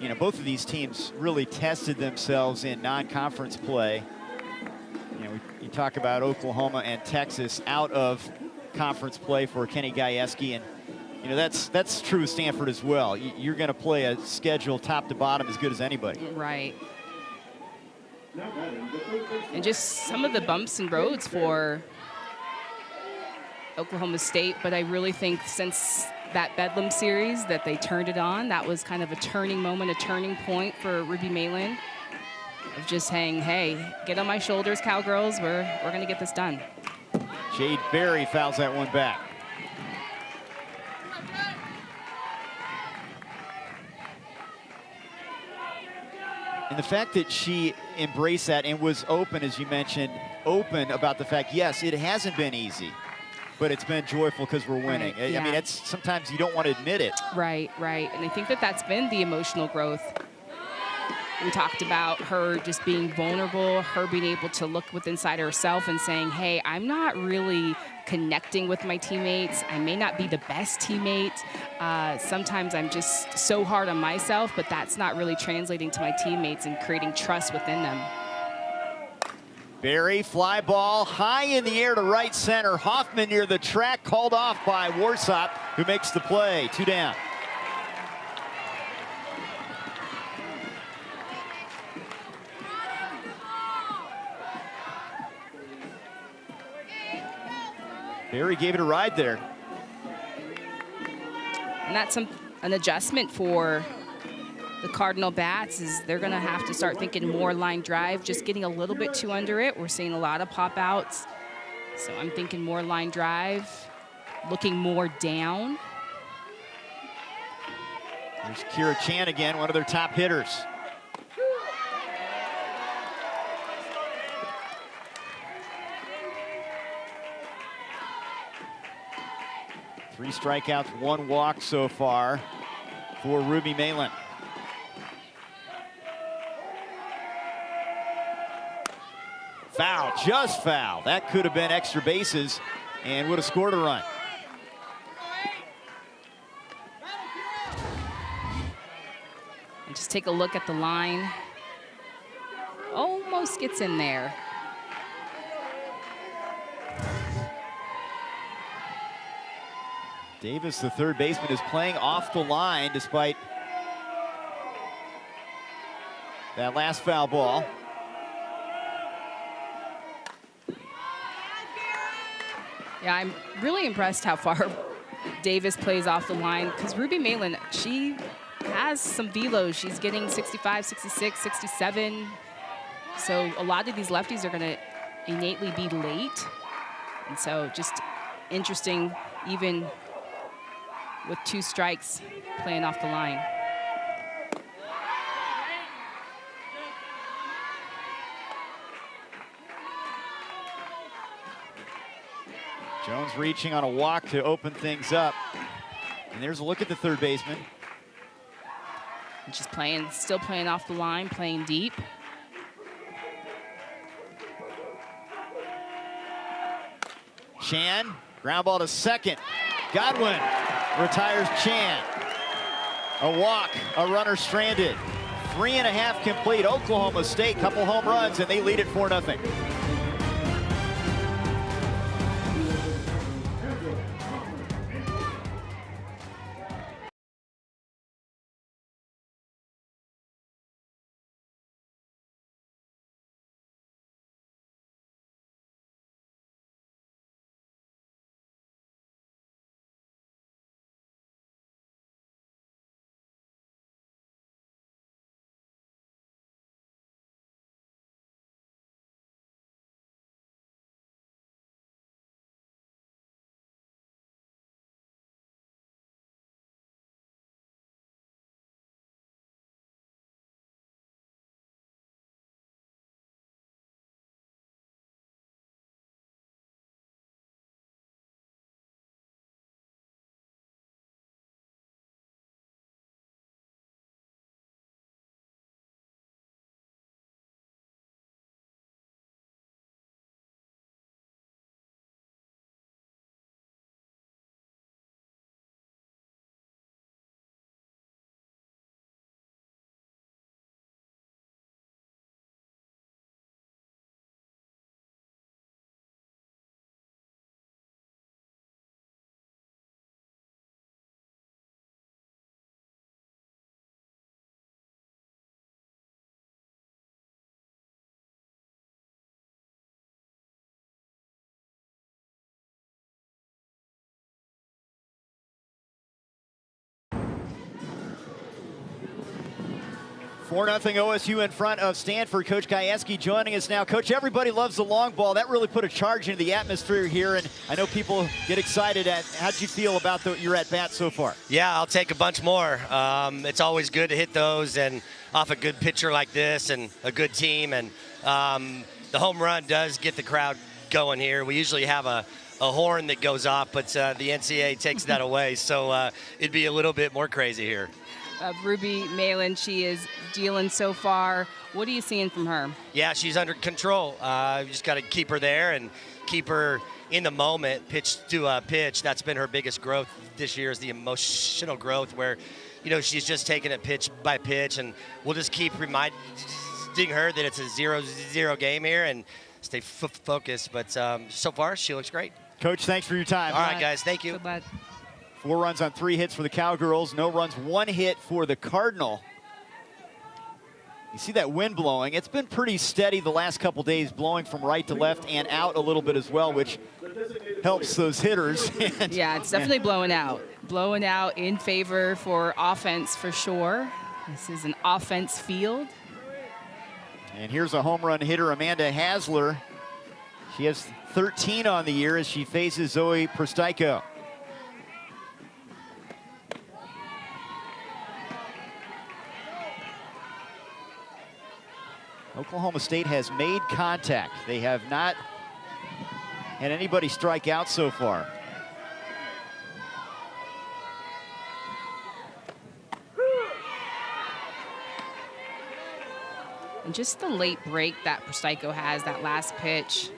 You know, both of these teams really tested themselves in non-conference play. You know, you talk about Oklahoma and Texas out of conference play for Kenny Gajewski, and you know that's true of Stanford as well. You're going to play a schedule top to bottom as good as anybody. Right. And just some of the bumps and roads for Oklahoma State, but I really think since that Bedlam series that they turned it on, that was kind of a turning moment, a turning point for Ruby Malin of just saying, hey, get on my shoulders, Cowgirls, we're going to get this done. Jade Berry fouls that one back. And the fact that she embraced that and was open, as you mentioned, open about the fact, yes, it hasn't been easy, but it's been joyful because we're winning. Right, yeah. I mean, it's sometimes you don't want to admit it. Right, right. And I think that that's been the emotional growth. We talked about her just being vulnerable, her being able to look within inside herself and saying, hey, I'm not really connecting with my teammates. I may not be the best teammate. Sometimes I'm just so hard on myself, but that's not really translating to my teammates and creating trust within them. Berry, fly ball, high in the air to right center. Hoffman near the track, called off by Warsop, who makes the play. 2 down. Berry gave it a ride there. And that's an adjustment for the Cardinal Bats, is they're going to have to start thinking more line drive, just getting a little bit too under it. We're seeing a lot of pop outs. So I'm thinking more line drive, looking more down. There's Kira Chan again, one of their top hitters. Three strikeouts, 1 walk so far for Ruby Malin. Foul, just foul. That could have been extra bases and would have scored a run. And just take a look at the line. Almost gets in there. Davis, the third baseman, is playing off the line despite that last foul ball. Yeah, I'm really impressed how far Davis plays off the line, because Ruby Malin, she has some velos. She's getting 65, 66, 67. So a lot of these lefties are going to innately be late. And so just interesting, even with 2 strikes playing off the line. Jones reaching on a walk to open things up. And there's a look at the third baseman. And she's still playing off the line, playing deep. Chan, ground ball to second. Godwin retires Chan. A walk, a runner stranded. 3.5 complete. Oklahoma State, couple home runs, and they lead it 4-0. 4-0 OSU in front of Stanford. Coach Gajewski joining us now. Coach, everybody loves the long ball. That really put a charge into the atmosphere here, and I know people get excited. How'd you feel about your at-bat so far? Yeah, I'll take a bunch more. It's always good to hit those and off a good pitcher like this and a good team. And the home run does get the crowd going here. We usually have a horn that goes off, but the NCAA takes that away, so it'd be a little bit more crazy here. Ruby Malin, she is dealing so far. What are you seeing from her? Yeah, she's under control. You just got to keep her there and keep her in the moment, pitch to pitch. That's been her biggest growth this year, is the emotional growth where, you know, she's just taking it pitch by pitch, and we'll just keep reminding her that it's a 0-0 game here and stay focused. But so far, she looks great. Coach, thanks for your time. All right, guys, thank you. Good luck. 4 runs on 3 hits for the Cowgirls. No runs, 1 hit for the Cardinal. You see that wind blowing. It's been pretty steady the last couple days, blowing from right to left and out a little bit as well, which helps those hitters. Yeah, it's definitely blowing out. Blowing out in favor for offense for sure. This is an offense field. And here's a home run hitter, Amanda Hasler. She has 13 on the year as she faces Zoe Prostyko. Oklahoma State has made contact. They have not had anybody strike out so far. And just the late break that Prostyko has, that last pitch.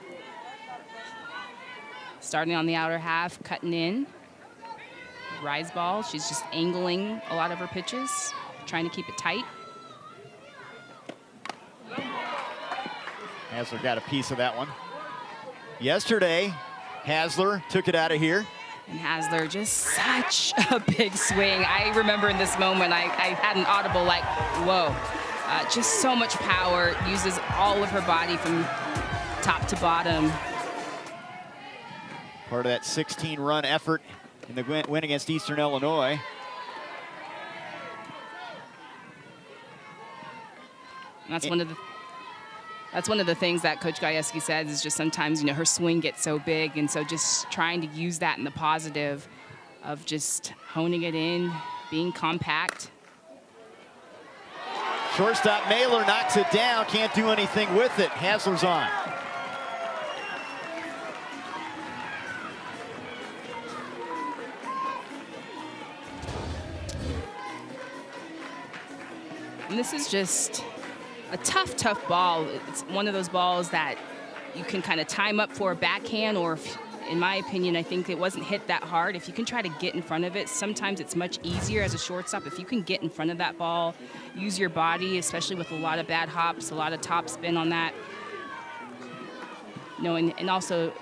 Starting on the outer half, cutting in. Rise ball, she's just angling a lot of her pitches, trying to keep it tight. Hasler got a piece of that one. Yesterday, Hasler took it out of here. And Hasler, just such a big swing. I remember in this moment, I had an audible like, whoa. Just so much power, uses all of her body from top to bottom. Part of that 16-run effort in the win against Eastern Illinois. And that's one of the things that Coach Gajewski says is just sometimes, you know, her swing gets so big, and so just trying to use that in the positive of just honing it in, being compact. Shortstop Mailer knocks it down, can't do anything with it. Hasler's on. And this is just a tough ball. It's one of those balls that you can kind of time up for a backhand, or if, in my opinion, I think it wasn't hit that hard. If you can try to get in front of it, sometimes it's much easier as a shortstop. If you can get in front of that ball, use your body, especially with a lot of bad hops, a lot of top spin on that. Knowing, and also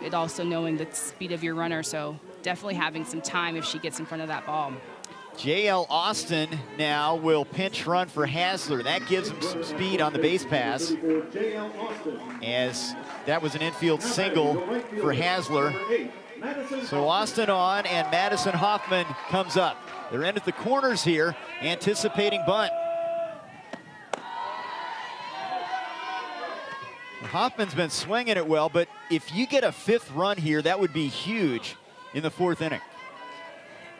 knowing the speed of your runner, so definitely having some time if she gets in front of that ball. J.L. Austin now will pinch run for Hasler. That gives him some speed on the base pass, as that was an infield single for Hasler. So Austin on, and Madison Hoffman comes up. They're in at the corners here, anticipating bunt. Hoffman's been swinging it well, but if you get a 5th run here, that would be huge in the 4th inning.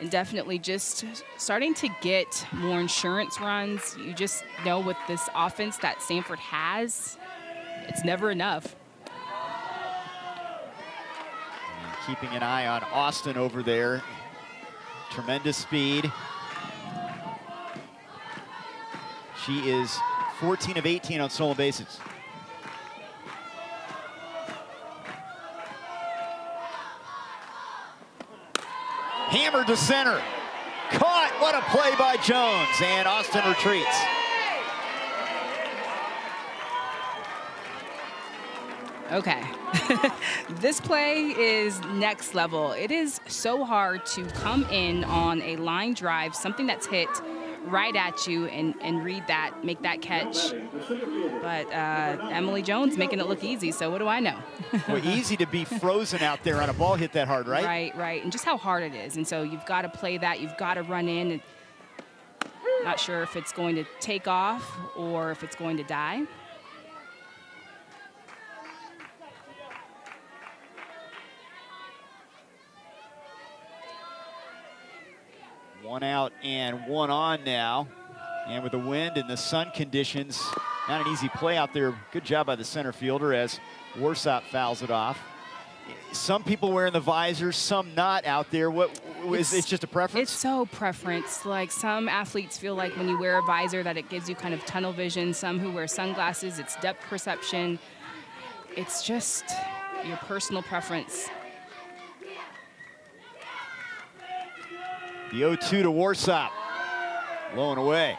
And definitely just starting to get more insurance runs. You just know with this offense that Stanford has, it's never enough. And keeping an eye on Austin over there. Tremendous speed. She is 14 of 18 on stolen bases. Hammered to center. Caught. What a play by Jones. And Austin retreats. Okay. This play is next level. It is so hard to come in on a line drive, something that's hit right at you, and read that, make that catch. But Emily Jones making it look easy, so what do I know? Well, easy to be frozen out there on a ball hit that hard, right? Right, and just how hard it is. And so you've got to play that, you've got to run in. Not sure if it's going to take off or if it's going to die. One out and one on now. And with the wind and the sun conditions, not an easy play out there. Good job by the center fielder as Warsop fouls it off. Some people wearing the visors, some not out there. It's just a preference? It's so preference. Like, some athletes feel like when you wear a visor that it gives you kind of tunnel vision. Some who wear sunglasses, it's depth perception. It's just your personal preference. The 0-2 to Warsop. Low and away.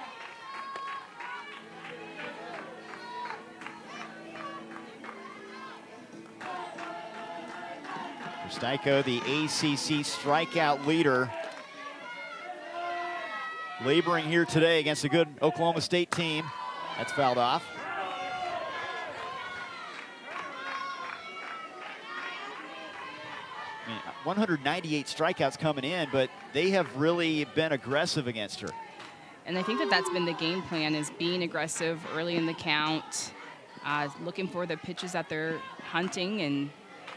Steico, the ACC strikeout leader, laboring here today against a good Oklahoma State team. That's fouled off. I mean, 198 strikeouts coming in, but they have really been aggressive against her. And I think that that's been the game plan, is being aggressive early in the count, looking for the pitches that they're hunting, and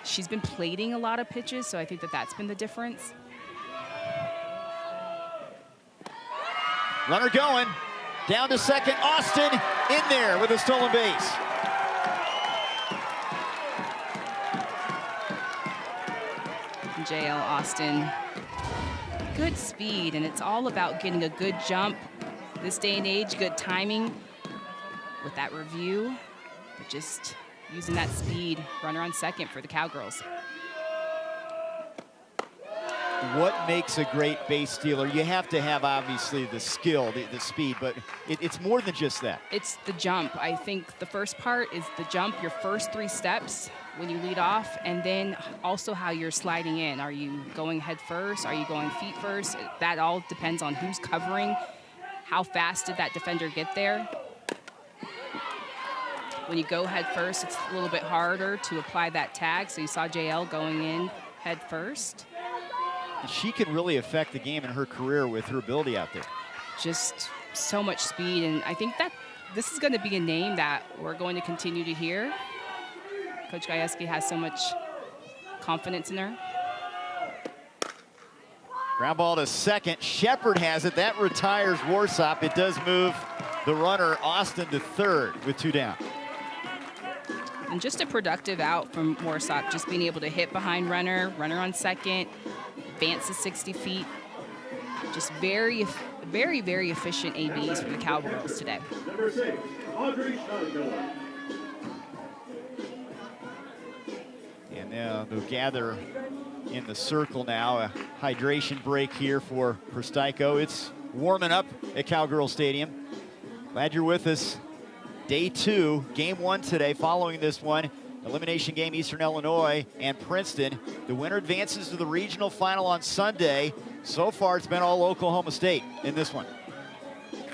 she's been plating a lot of pitches, so I think that that's been the difference. Runner going, down to second, Austin in there with a stolen base. JL Austin, good speed, and it's all about getting a good jump. This day and age, good timing with that review, but just using that speed. Runner on second for the Cowgirls. What makes a great base stealer? You have to have, obviously, the skill, the speed, but it's more than just that. It's the jump. I think the first part is the jump, your first 3 steps when you lead off, and then also how you're sliding in. Are you going head first? Are you going feet first? That all depends on who's covering. How fast did that defender get there? When you go head first, it's a little bit harder to apply that tag. So you saw JL going in head first. She can really affect the game in her career with her ability out there. Just so much speed, and I think that this is going to be a name that we're going to continue to hear. Coach Gajewski has so much confidence in her. Ground ball to second. Shepard has it. That retires Warsop. It does move the runner, Austin, to third with 2 down. And just a productive out from Warsop, just being able to hit behind runner on second, advances 60 feet. Just very, very, very efficient ABs for the Cowgirls today. Number 6, Audrey Schneider. And now they'll gather in the circle now. A hydration break here for Steico. It's warming up at Cowgirl Stadium. Glad you're with us. Day 2, game 1 today. Following this one, elimination game, Eastern Illinois and Princeton. The winner advances to the regional final on Sunday. So far, it's been all Oklahoma State in this one.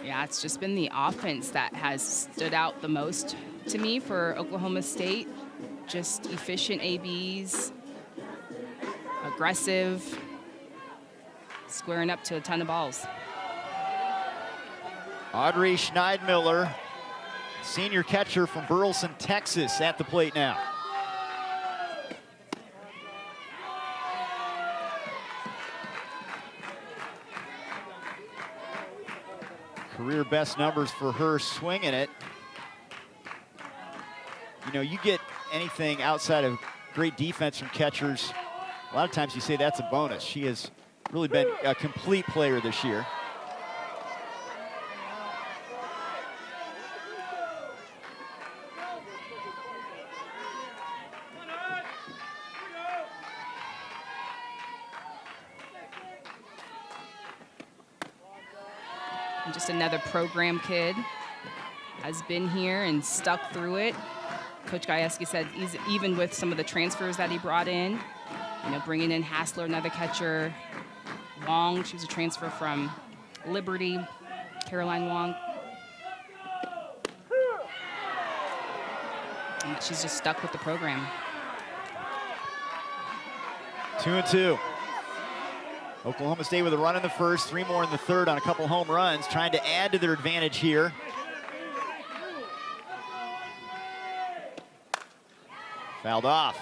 Yeah, it's just been the offense that has stood out the most to me for Oklahoma State. Just efficient ABs, aggressive, squaring up to a ton of balls. Audrey Schneidmiller, senior catcher from Burleson, Texas, at the plate now. Career best numbers for her swinging it. You know, you get anything outside of great defense from catchers, a lot of times you say that's a bonus. She has really been a complete player this year. And just another program kid has been here and stuck through it. Coach Gajewski said even with some of the transfers that he brought in, you know, bringing in Hassler, another catcher, Wong, she was a transfer from Liberty, Caroline Wong. And she's just stuck with the program. 2-2. Oklahoma State with a run in the first, 3 more in the third on a couple home runs, trying to add to their advantage here. Fouled off.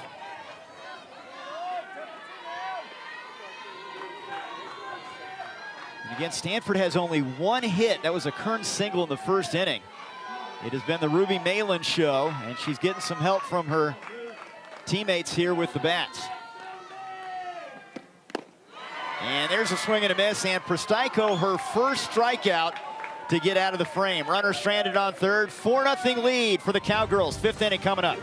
And again, Stanford has only 1 hit. That was a Kern single in the first inning. It has been the Ruby Malin show, and she's getting some help from her teammates here with the bats. And there's a swing and a miss, and Pristaiko, her first strikeout to get out of the frame. Runner stranded on third. 4-0 lead for the Cowgirls. 5th inning coming up.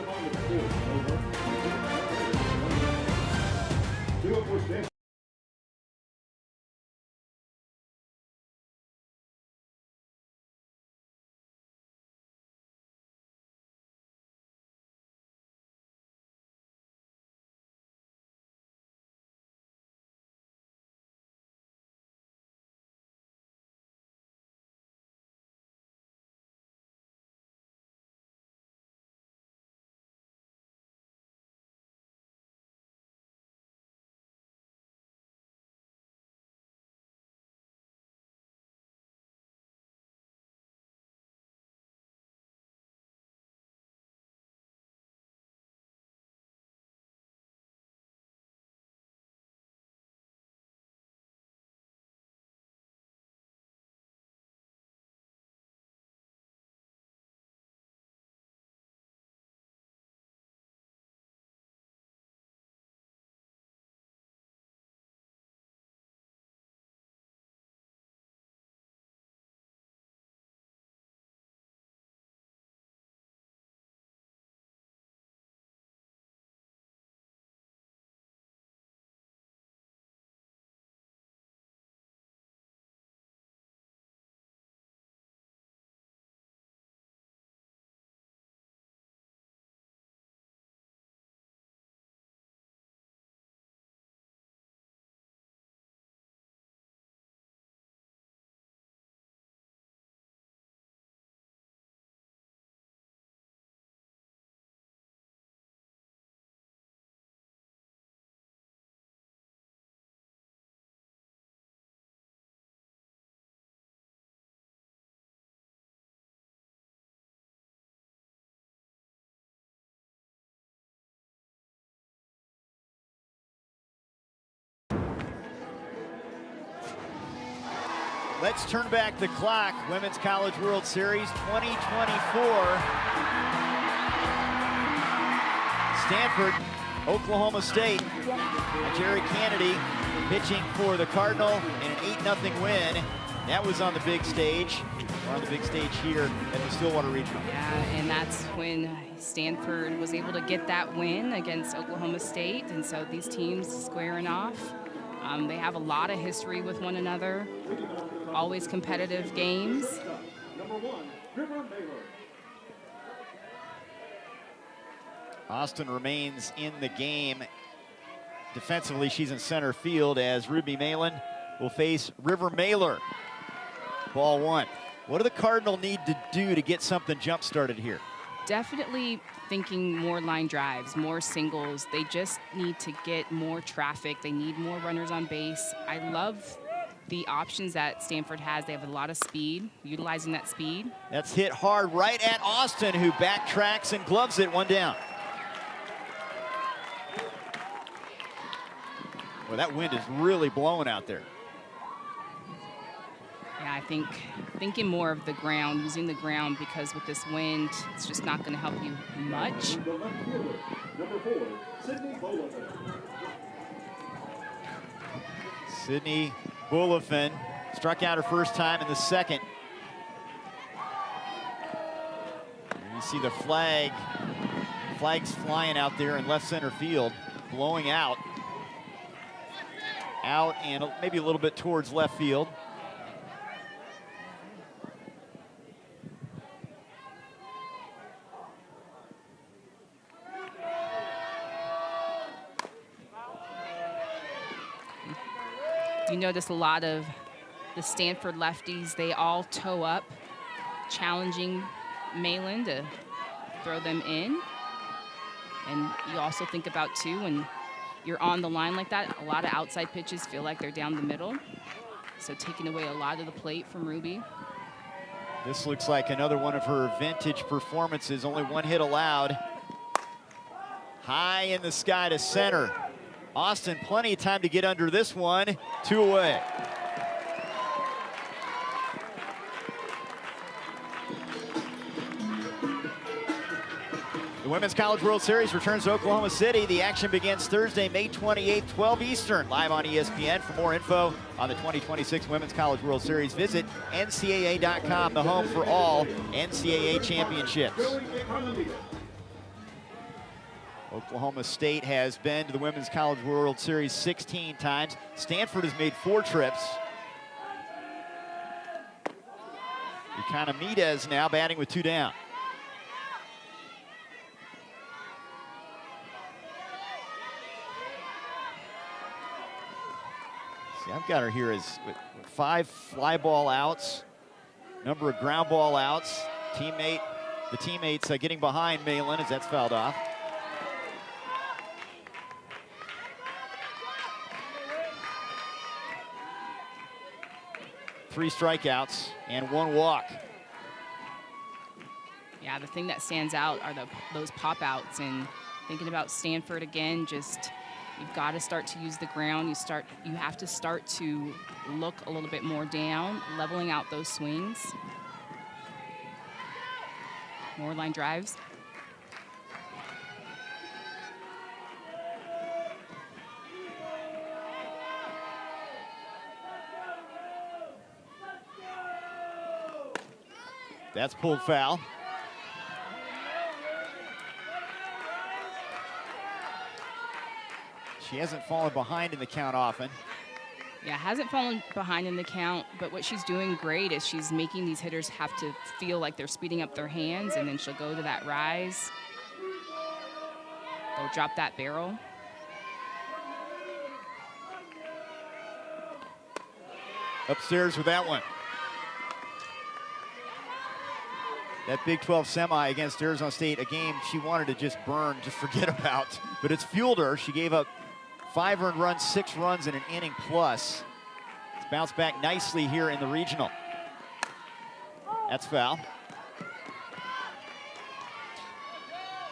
Let's turn back the clock. Women's College World Series 2024. Stanford, Oklahoma State. Jerry Kennedy pitching for the Cardinal in an 8-0 win. That was on the big stage. We're on the big stage here at the Stillwater Regional. Yeah, and that's when Stanford was able to get that win against Oklahoma State. And so these teams squaring off. They have a lot of history with one another. Always competitive games. Austin remains in the game. Defensively, she's in center field as Ruby Malin will face River Mailer. Ball 1. What do the Cardinal need to do to get something jump-started here? Definitely thinking more line drives, more singles. They just need to get more traffic. They need more runners on base. I love the options that Stanford has. They have a lot of speed, utilizing that speed. That's hit hard right at Austin, who backtracks and gloves it. 1 down. Well, that wind is really blowing out there. Yeah, I think thinking more of the ground, using the ground, because with this wind, it's just not going to help you much. Sydney Bulifin struck out her first time in the second. And you see the flag's flying out there in left center field, blowing out and maybe a little bit towards left field. You notice a lot of the Stanford lefties, they all toe up, challenging Malin to throw them in. And you also think about, too, when you're on the line like that, a lot of outside pitches feel like they're down the middle. So taking away a lot of the plate from Ruby. This looks like another one of her vintage performances. Only one hit allowed. High in the sky to center. Austin, plenty of time to get under this one. 2 away. The Women's College World Series returns to Oklahoma City. The action begins Thursday, May 28th, 12 Eastern, live on ESPN. For more info on the 2026 Women's College World Series, visit NCAA.com, the home for all NCAA championships. Oklahoma State has been to the Women's College World Series 16 times. Stanford has made 4 trips. Economides now batting with 2 down. See, I've got her here as with 5 fly ball outs, number of ground ball outs. The teammates getting behind Malin as that's fouled off. Three strikeouts and 1 walk. Yeah, the thing that stands out are those pop outs, and thinking about Stanford again, just you've got to start to use the ground. You have to start to look a little bit more down, leveling out those swings. More line drives. That's pulled foul. She hasn't fallen behind in the count often. Yeah, hasn't fallen behind in the count, but what she's doing great is she's making these hitters have to feel like they're speeding up their hands, and then she'll go to that rise. They'll drop that barrel. Upstairs with that one. That Big 12 semi against Arizona State, a game she wanted to just burn, just forget about. But it's fueled her. She gave up 5 earned runs, 6 runs in an inning plus. It's bounced back nicely here in the regional. That's foul.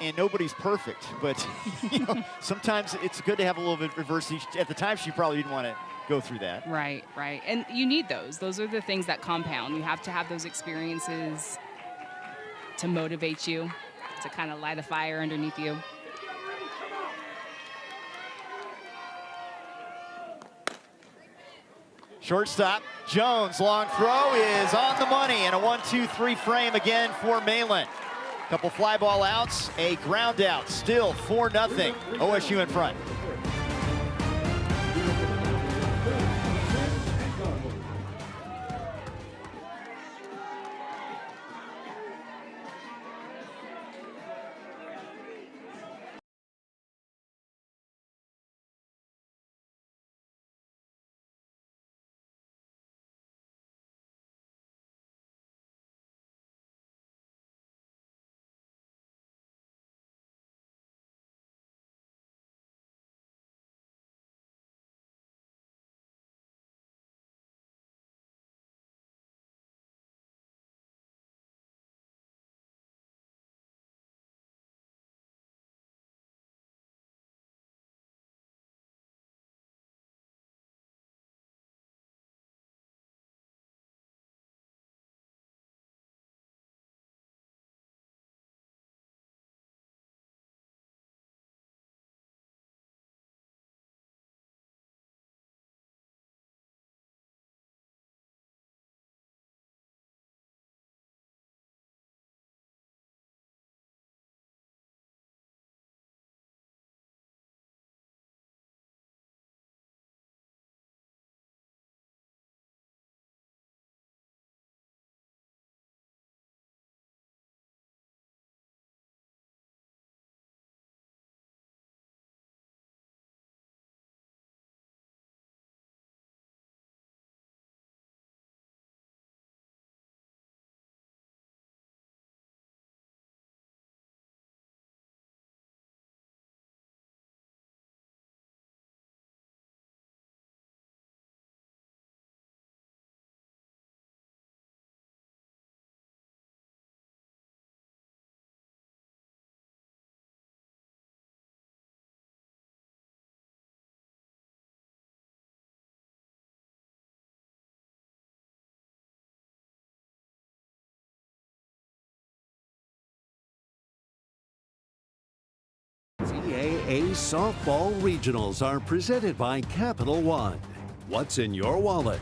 And nobody's perfect, but you know, sometimes it's good to have a little bit of adversity. At the time, she probably didn't want to go through that. Right, right. And you need those. Those are the things that compound. You have to have those experiences to motivate you, to kind of light a fire underneath you. Shortstop, Jones, long throw is on the money, and a 1-2-3 frame again for Malin. Couple fly ball outs, a ground out, still 4-0, OSU in front. NCAA Softball Regionals are presented by Capital One. What's in your wallet?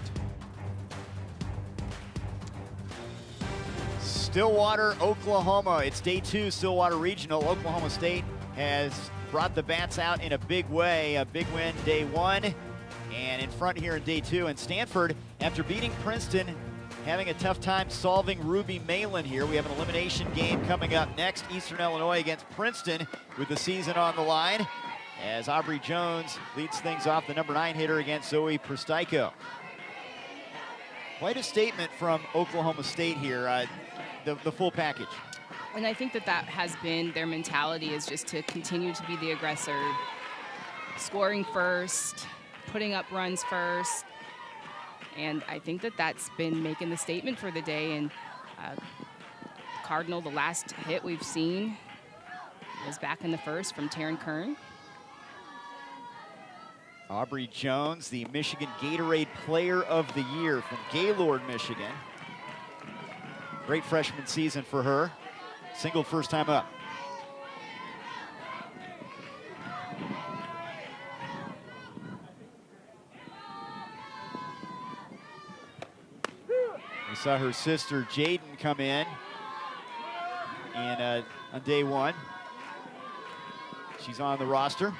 Stillwater, Oklahoma. It's day 2, Stillwater Regional. Oklahoma State has brought the bats out in a big way. A big win day 1 and in front here in day 2. And Stanford, after beating Princeton, having a tough time solving Ruby Malin here. We have an elimination game coming up next. Eastern Illinois against Princeton with the season on the line as Aubrey Jones leads things off, the number 9 hitter against Zoe Prostyko. Quite a statement from Oklahoma State here, the full package. And I think that has been their mentality, is just to continue to be the aggressor, scoring first, putting up runs first. And I think that that's been making the statement for the day. And Cardinal, the last hit we've seen was back in the first from Taryn Kern. Aubrey Jones, the Michigan Gatorade Player of the Year from Gaylord, Michigan. Great freshman season for her. Singled first time up. We saw her sister Jaden come in on day 1. She's on the roster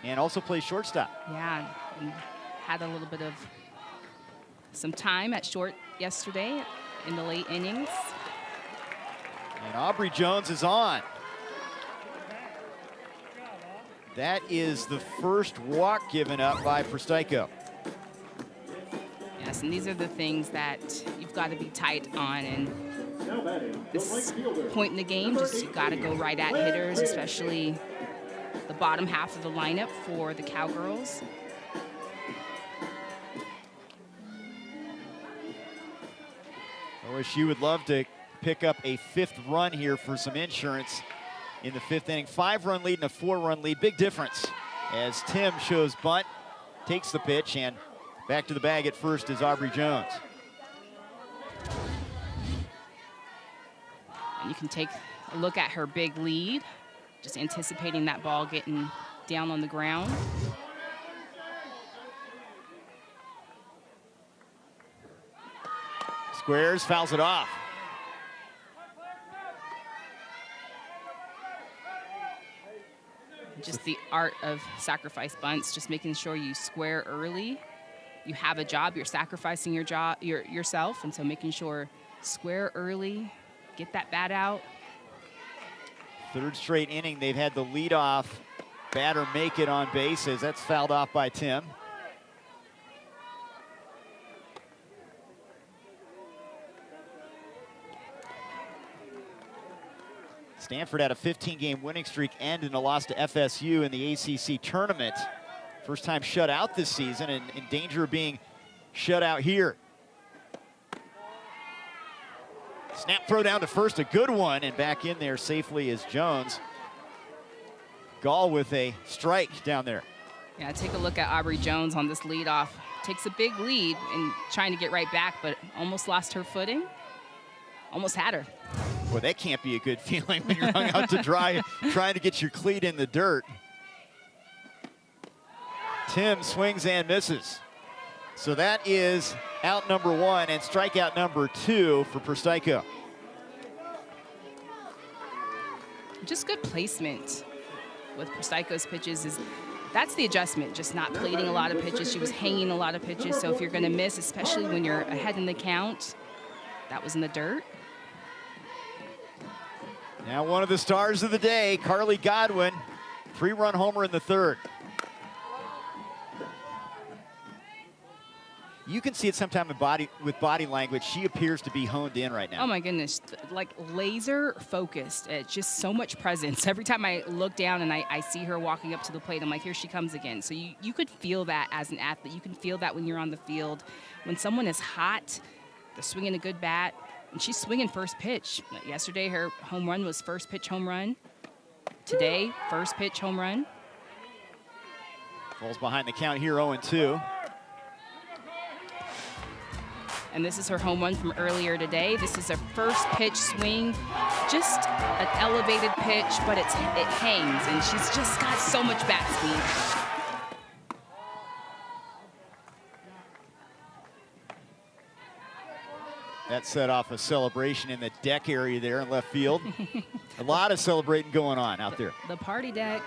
and also plays shortstop. Yeah, and had a little bit of some time at short yesterday in the late innings. And Aubrey Jones is on. That is the first walk given up by Prostyko. Yes, and these are the things that you've got to be tight on. And this point in the game, just you've got to go right at hitters, especially the bottom half of the lineup for the Cowgirls. OSU would love to pick up a 5th run here for some insurance in the 5th inning. 5-run lead and a 4-run lead. Big difference as Tim shows bunt, takes the pitch, and back to the bag at first is Aubrey Jones. And you can take a look at her big lead, just anticipating that ball getting down on the ground. Squares, fouls it off. Just the art of sacrifice bunts, just making sure you square early. You have a job, you're sacrificing your job yourself, and so making sure square early, get that bat out. 3rd straight inning, they've had the leadoff batter make it on bases. That's fouled off by Tim. Stanford had a 15-game winning streak end in a loss to FSU in the ACC tournament. First time shut out this season and in danger of being shut out here. Snap throw down to first, a good one, and back in there safely is Jones. Gall with a strike down there. Yeah, take a look at Aubrey Jones on this leadoff. Takes a big lead and trying to get right back, but almost lost her footing. Almost had her. Boy, that can't be a good feeling when you're hung out to dry, trying to get your cleat in the dirt. Tim swings and misses. So that is out number 1 and strikeout number 2 for Prostyko. Just good placement with Prostyko's pitches. That's the adjustment, just not plating a lot of pitches. She was hanging a lot of pitches, so if you're going to miss, especially when you're ahead in the count, that was in the dirt. Now one of the stars of the day, Carly Godwin, 3-run homer in the 3rd. You can see it sometime with body language. She appears to be honed in right now. Oh my goodness, like laser focused. It's just so much presence. Every time I look down and I see her walking up to the plate, I'm like, here she comes again. So you could feel that as an athlete. You can feel that when you're on the field. When someone is hot, they're swinging a good bat, and she's swinging first pitch. Yesterday, her home run was first pitch home run. Today, first pitch home run. Falls behind the count here, 0-2. And this is her home run from earlier today. This is her first pitch swing. just an elevated pitch, but it hangs, and she's just got so much bat speed. That set off a celebration in the deck area there in left field. A lot of celebrating going on out there. The party deck.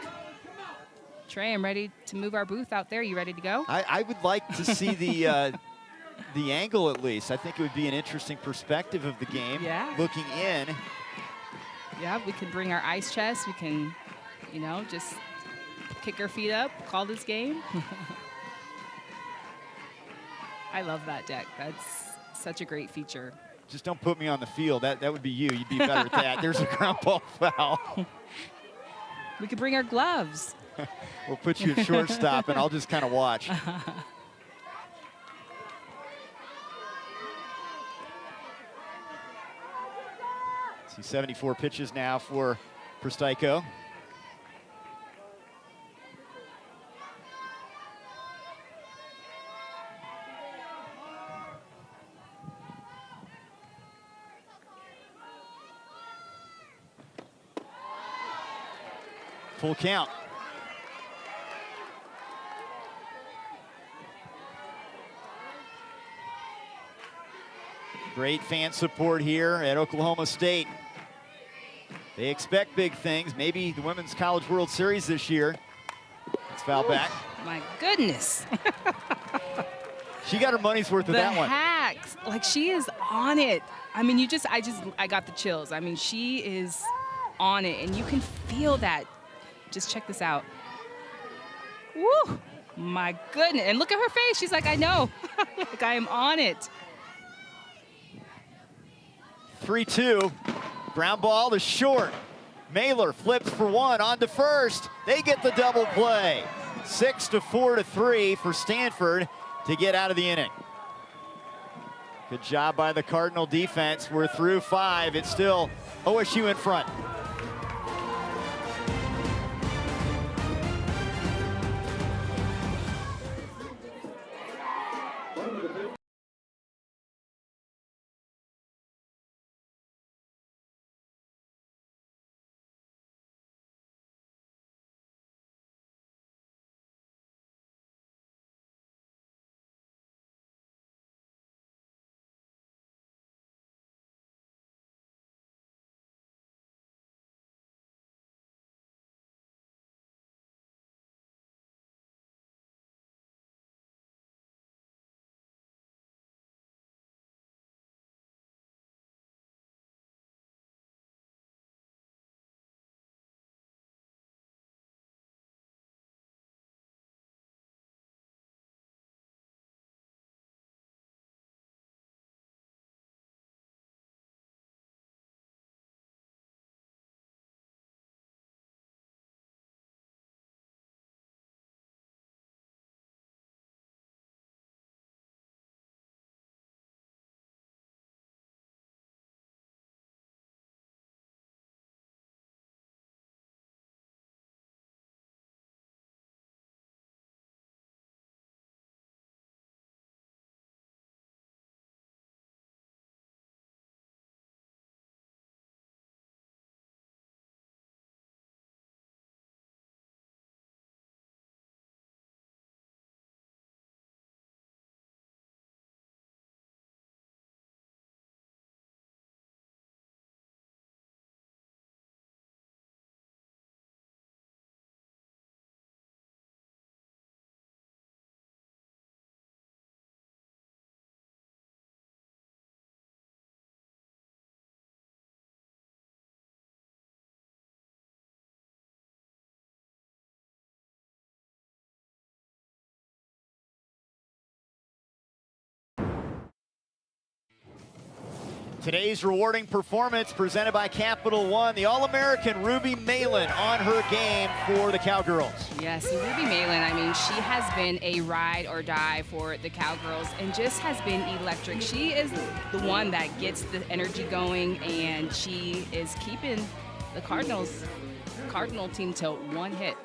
Trey, I'm ready to move our booth out there. You ready to go? I would like to see the angle at least. I think it would be an interesting perspective of the game. Yeah. Looking in. Yeah, we can bring our ice chest. We can, you know, just kick our feet up, call this game. I love that deck. That's such a great feature. Just don't put me on the field. That would be you. You'd be better at that. There's a ground ball foul. We could bring our gloves. We'll put you at shortstop, and I'll just kind of watch. See 74 pitches now for Pristyko. Full count. Great fan support here at Oklahoma State. They expect big things. Maybe the Women's College World Series this year. It's foul back. My goodness. She got her money's worth of that one. The hacks, like she is on it. I mean, I got the chills. I mean, she is on it, and you can feel that. Just check this out. Woo! My goodness. And look at her face. She's like, I know. Like, I am on it. 3-2. Ground ball to short. Mailer flips for one on to first. They get the double play. 6-4-3 for Stanford to get out of the inning. Good job by the Cardinal defense. We're through 5. It's still OSU in front. Today's rewarding performance presented by Capital One, the All-American Ruby Malin on her game for the Cowgirls. Yes, Ruby Malin, I mean, she has been a ride or die for the Cowgirls and just has been electric. She is the one that gets the energy going, and she is keeping the Cardinal team to one hit.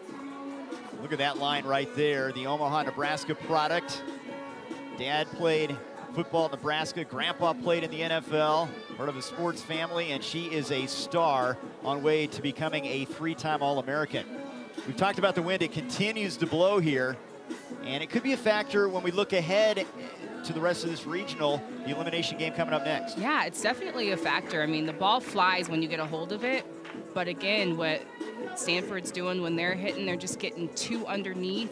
Look at that line right there, the Omaha, Nebraska product. Dad played football in Nebraska. Grandpa played in the NFL, part of a sports family, and she is a star on way to becoming a 3-time All-American. We've talked about the wind. It continues to blow here, and it could be a factor when we look ahead to the rest of this regional, the elimination game coming up next. Yeah, it's definitely a factor. I mean, the ball flies when you get a hold of it, but again, what Stanford's doing when they're hitting, they're just getting too underneath.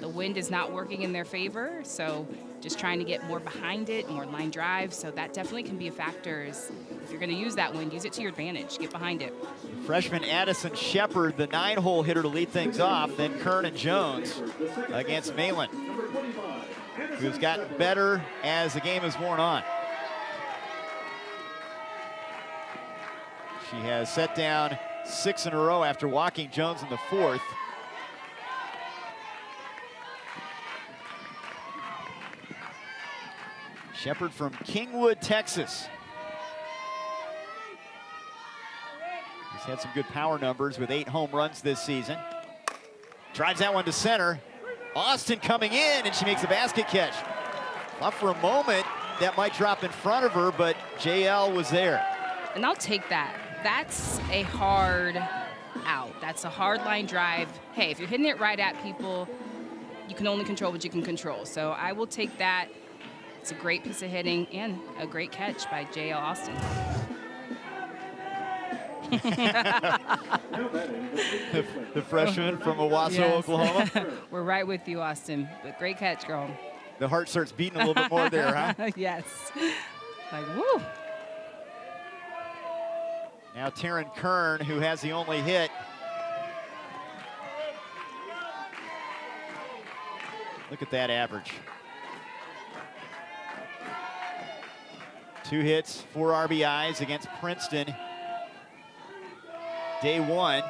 The wind is not working in their favor, so just trying to get more behind it, more line drive, so that definitely can be a factor. If you're going to use that wind, use it to your advantage. Get behind it. Freshman Addison Shepard, the 9-hole hitter to lead things off, then Kern and Jones against Malin, who's gotten better as the game has worn on. She has set down 6 in a row after walking Jones in the 4th. Shepard from Kingwood, Texas. He's had some good power numbers with 8 home runs this season. Drives that one to center. Austin coming in, and she makes a basket catch. Thought for a moment that might drop in front of her, but JL was there. And I'll take that. That's a hard out. That's a hard line drive. Hey, if you're hitting it right at people, you can only control what you can control. So I will take that. It's a great piece of hitting and a great catch by JL Austin. the freshman from Owasso, yes. Oklahoma. We're right with you, Austin. But great catch, girl. The heart starts beating a little bit more there, huh? Yes. Like, woo. Now Taryn Kern, who has the only hit. Look at that average. 2 hits, 4 RBIs against Princeton. Day 1.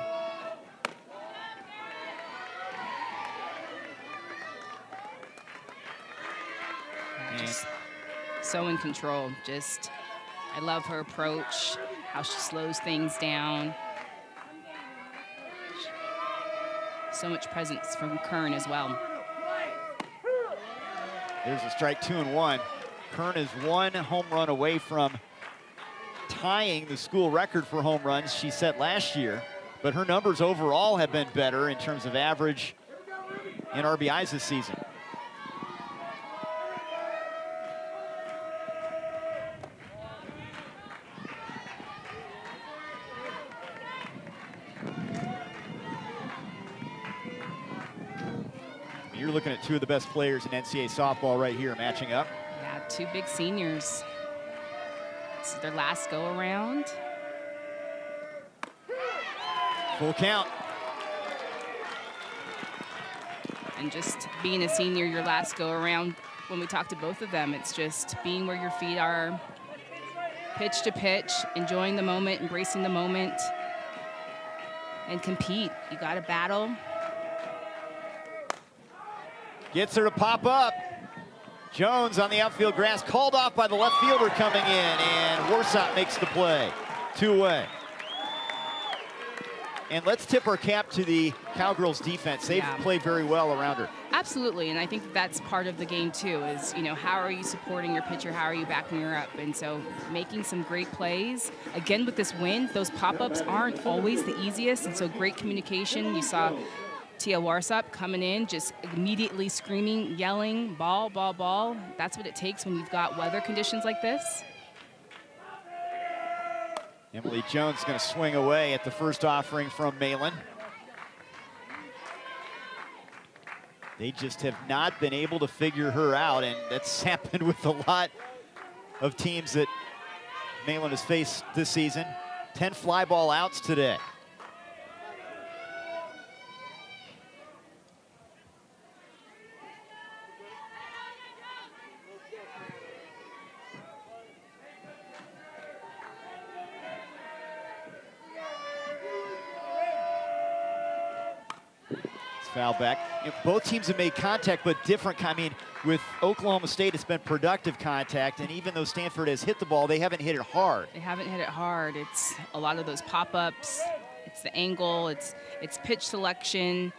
Just so in control. Just, I love her approach, how she slows things down. So much presence from Kern as well. There's a strike, 2-1. Kern is 1 home run away from tying the school record for home runs she set last year, but her numbers overall have been better in terms of average and RBIs this season. You're looking at 2 of the best players in NCAA softball right here matching up. Yeah, 2 big seniors. This is their last go around. Full count. And just being a senior, your last go around, when we talk to both of them, it's just being where your feet are, pitch to pitch, enjoying the moment, embracing the moment, and compete. You got to battle. Gets her to pop up. Jones on the outfield grass, called off by the left fielder coming in, and Warsop makes the play. 2 away. And let's tip our cap to the Cowgirls defense. They've played very well around her. Absolutely, and I think that's part of the game too, is, you know, how are you supporting your pitcher, how are you backing her up? And so making some great plays. Again, with this wind, those pop-ups aren't always the easiest, and so great communication. You saw Tia Warsop coming in, just immediately screaming, yelling, ball, ball, ball. That's what it takes when you've got weather conditions like this. Emily Jones is going to swing away at the first offering from Malin. They just have not been able to figure her out, and that's happened with a lot of teams that Malin has faced this season. 10 fly ball outs today. Foul back. You know, both teams have made contact, but different. I mean, with Oklahoma State, it's been productive contact, and even though Stanford has hit the ball, they haven't hit it hard. They haven't hit it hard. It's a lot of those pop-ups. It's the angle. It's pitch selection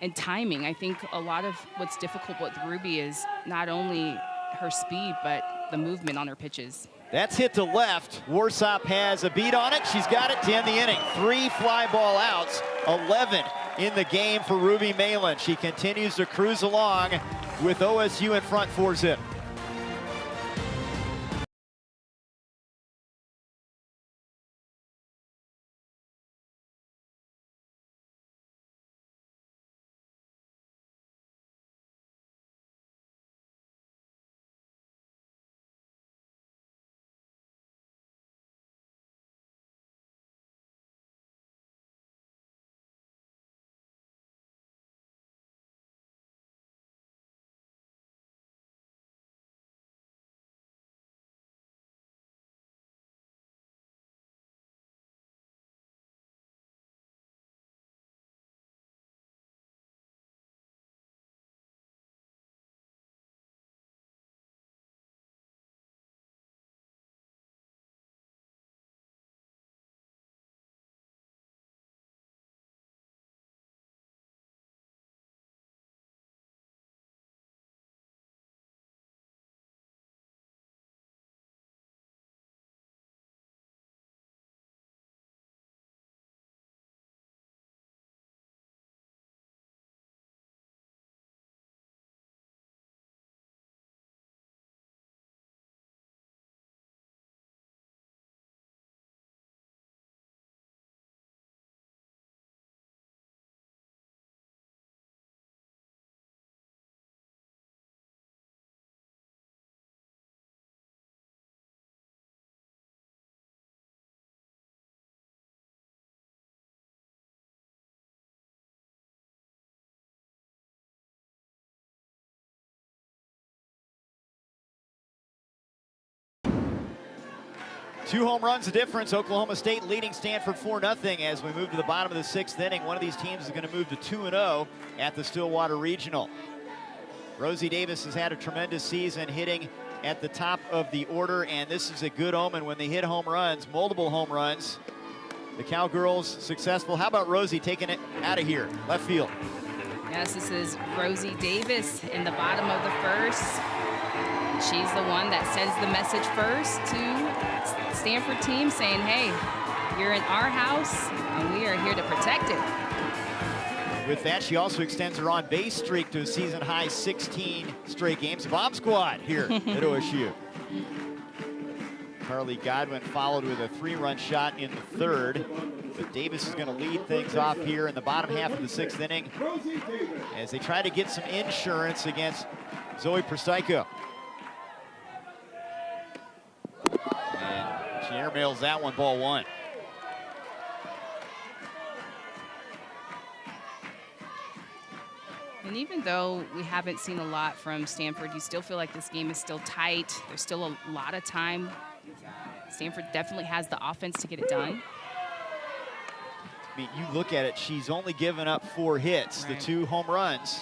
and timing. I think a lot of what's difficult with Ruby is not only her speed, but the movement on her pitches. That's hit to left. Warsop has a beat on it. She's got it to end the inning. 3 fly ball outs, 11 in the game for Ruby Malin. She continues to cruise along with OSU in front 4-zip. Two home runs the difference. Oklahoma State leading Stanford 4-0 as we move to the bottom of the 6th inning. One of these teams is going to move to 2-0 at the Stillwater Regional. Rosie Davis has had a tremendous season hitting at the top of the order, and this is a good omen when they hit home runs, multiple home runs. The Cowgirls successful. How about Rosie taking it out of here, left field? Yes, this is Rosie Davis in the bottom of the first. She's the one that sends the message first to Stanford team saying, hey, you're in our house and we are here to protect it. With that, she also extends her on-base streak to a season-high 16 straight games. Bomb squad here at OSU. Carly Godwin followed with a 3-run shot in the 3rd. But Davis is going to lead things off here in the bottom half of the 6th inning as they try to get some insurance against Zoe Prostyko. And she airmails that one, ball 1. And even though we haven't seen a lot from Stanford, you still feel like this game is still tight. There's still a lot of time. Stanford definitely has the offense to get it done. I mean, you look at it, she's only given up 4 hits. Right. The 2 home runs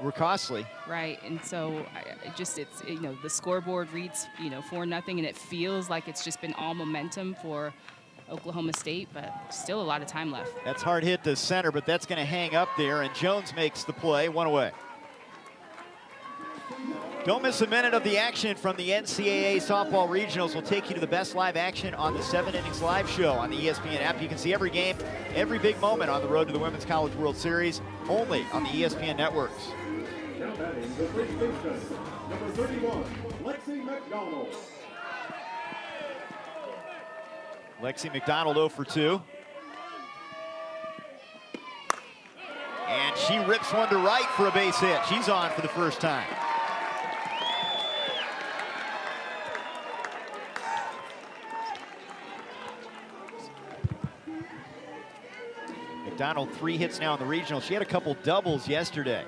were costly. Right, and so it's, you know, the scoreboard reads, 4-0, and it feels like it's just been all momentum for Oklahoma State, but still a lot of time left. That's hard hit to center, but that's going to hang up there, and Jones makes the play, 1 away. Don't miss a minute of the action from the NCAA Softball Regionals. We'll take you to the best live action on the 7 Innings Live show on the ESPN app. You can see every game, every big moment on the road to the Women's College World Series, only on the ESPN networks. Now batting the first baseman, number 31, Lexi McDonald. Lexi McDonald 0 for 2. And she rips one to right for a base hit. She's on for the first time. McDonald 3 hits now in the regional. She had a couple doubles yesterday.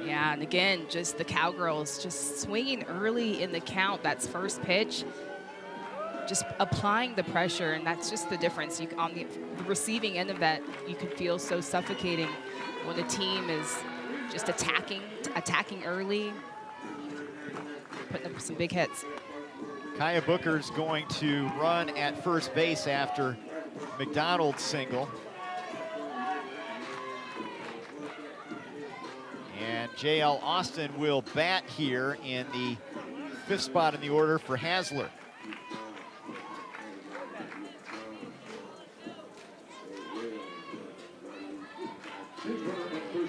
Yeah, and again, just the Cowgirls just swinging early in the count. That's first pitch. Just applying the pressure, and that's just the difference. On the receiving end of that, you can feel so suffocating when the team is just attacking early, putting up some big hits. Kaya Booker's going to run at first base after McDonald's single. And J.L. Austin will bat here in the 5th spot in the order for Hasler.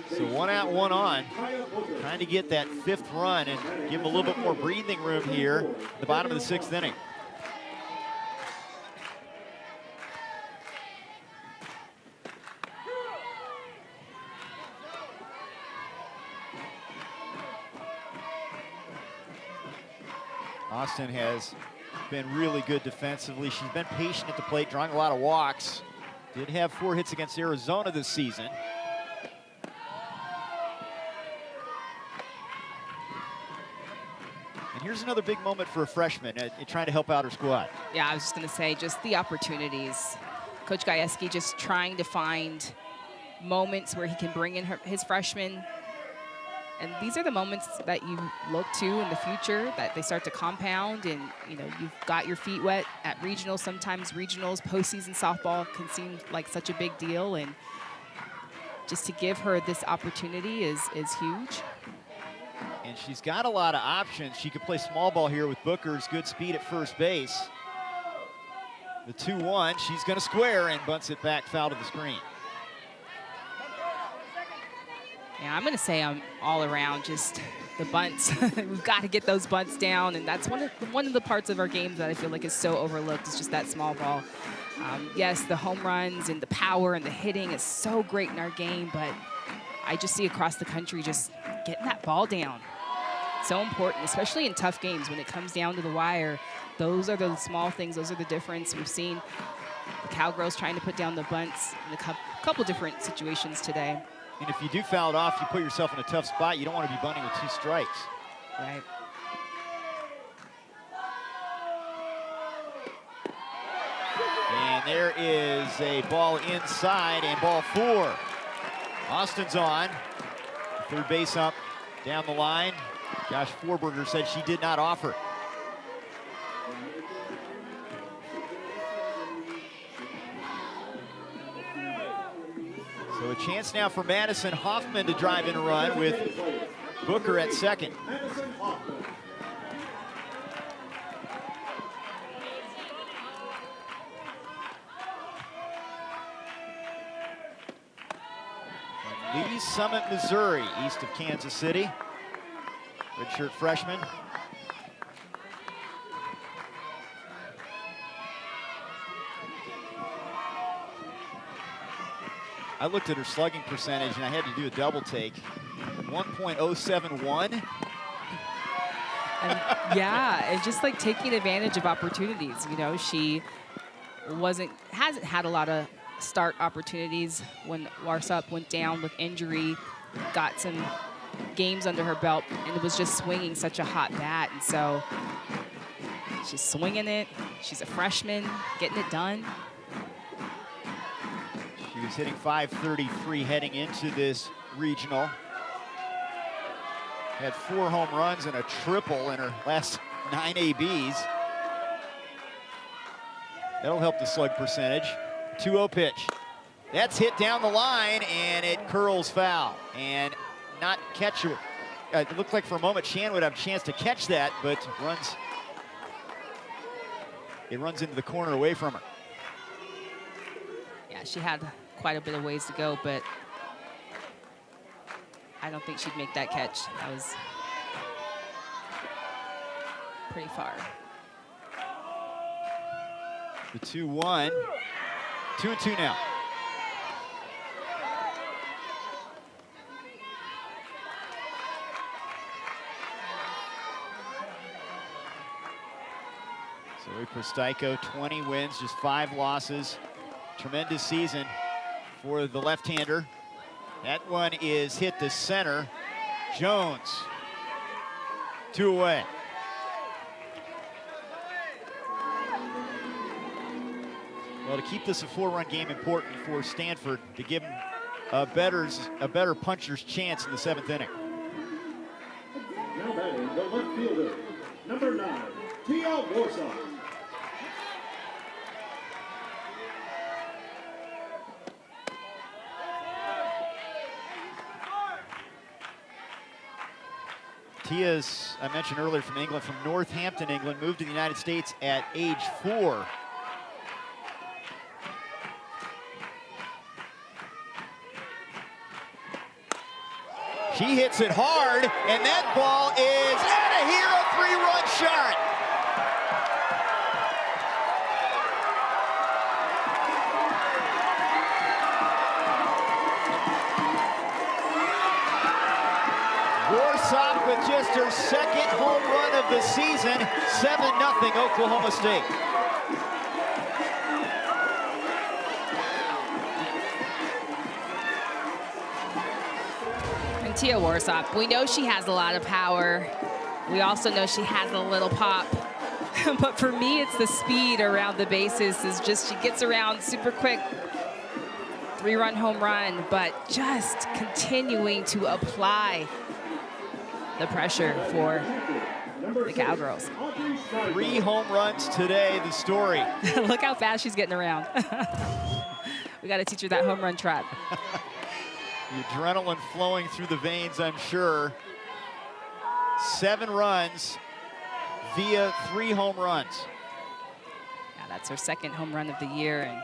So 1 out, 1 on, trying to get that 5th run and give him a little bit more breathing room here at the bottom of the 6th inning. Austin has been really good defensively. She's been patient at the plate, drawing a lot of walks. Did have 4 hits against Arizona this season. And here's another big moment for a freshman trying to help out her squad. Yeah, I was just going to say, just the opportunities. Coach Gajewski just trying to find moments where he can bring in his freshmen. And these are the moments that you look to in the future, that they start to compound, and you know, you've got your feet wet at regionals. Sometimes regionals, postseason softball can seem like such a big deal, and just to give her this opportunity is huge. And she's got a lot of options. She could play small ball here with Booker's good speed at first base. The 2-1, she's going to square and bunts it back foul to the screen. Yeah, I'm going to say I'm all around just the bunts. We've got to get those bunts down, and that's one of the parts of our game that I feel like is so overlooked, is just that small ball. Yes, the home runs and the power and the hitting is so great in our game, but I just see across the country just getting that ball down. So important, especially in tough games when it comes down to the wire. Those are the small things. Those are the difference. We've seen the Cowgirls trying to put down the bunts in a couple different situations today. And if you do foul it off, you put yourself in a tough spot. You don't want to be bunting with 2 strikes. Right. And there is a ball inside and ball 4. Austin's on. Third base up, down the line. Josh Forberger said she did not offer. So a chance now for Madison Hoffman to drive in a run with Booker at second. From Lee Summit, Missouri, east of Kansas City. Redshirt freshman. I looked at her slugging percentage and I had to do a double take. 1.071. And yeah, and just like taking advantage of opportunities. You know, she hasn't had a lot of start opportunities when Warsop went down with injury, got some games under her belt, and it was just swinging such a hot bat. And so she's swinging it. She's a freshman, getting it done. She was hitting .533 heading into this regional. Had 4 home runs and a triple in her last 9 ABs. That'll help the slug percentage. 2-0 pitch. That's hit down the line and it curls foul. And not catch it. It looked like for a moment Shan would have a chance to catch that, but it runs into the corner away from her. Yeah, she had quite a bit of ways to go, but I don't think she'd make that catch. That was pretty far. The 2-1. 2-2 now. Zoe Prostyko, 20 wins, just 5 losses. Tremendous season for the left-hander. That one is hit to center. Jones, 2 away. Well, to keep this a 4-run game, important for Stanford to give them a better puncher's chance in the 7th inning. Now batting the left fielder, number 9, Tia Warsaw. Tia's, I mentioned earlier, from England, from Northampton, England, moved to the United States at age 4. She hits it hard, and that ball is out of here, a 3-run shot. Warsop with just her second home run of the season, 7-0 Oklahoma State. Tia Warsop, we know she has a lot of power. We also know she has a little pop. But for me, it's the speed around the bases. Is just she gets around super quick. 3-run home run, but just continuing to apply the pressure for the Cowgirls. 3 home runs today, the story. Look how fast she's getting around. We got to teach her that home run trap. The adrenaline flowing through the veins, I'm sure. 7 runs via 3 home runs. Yeah, that's her second home run of the year, and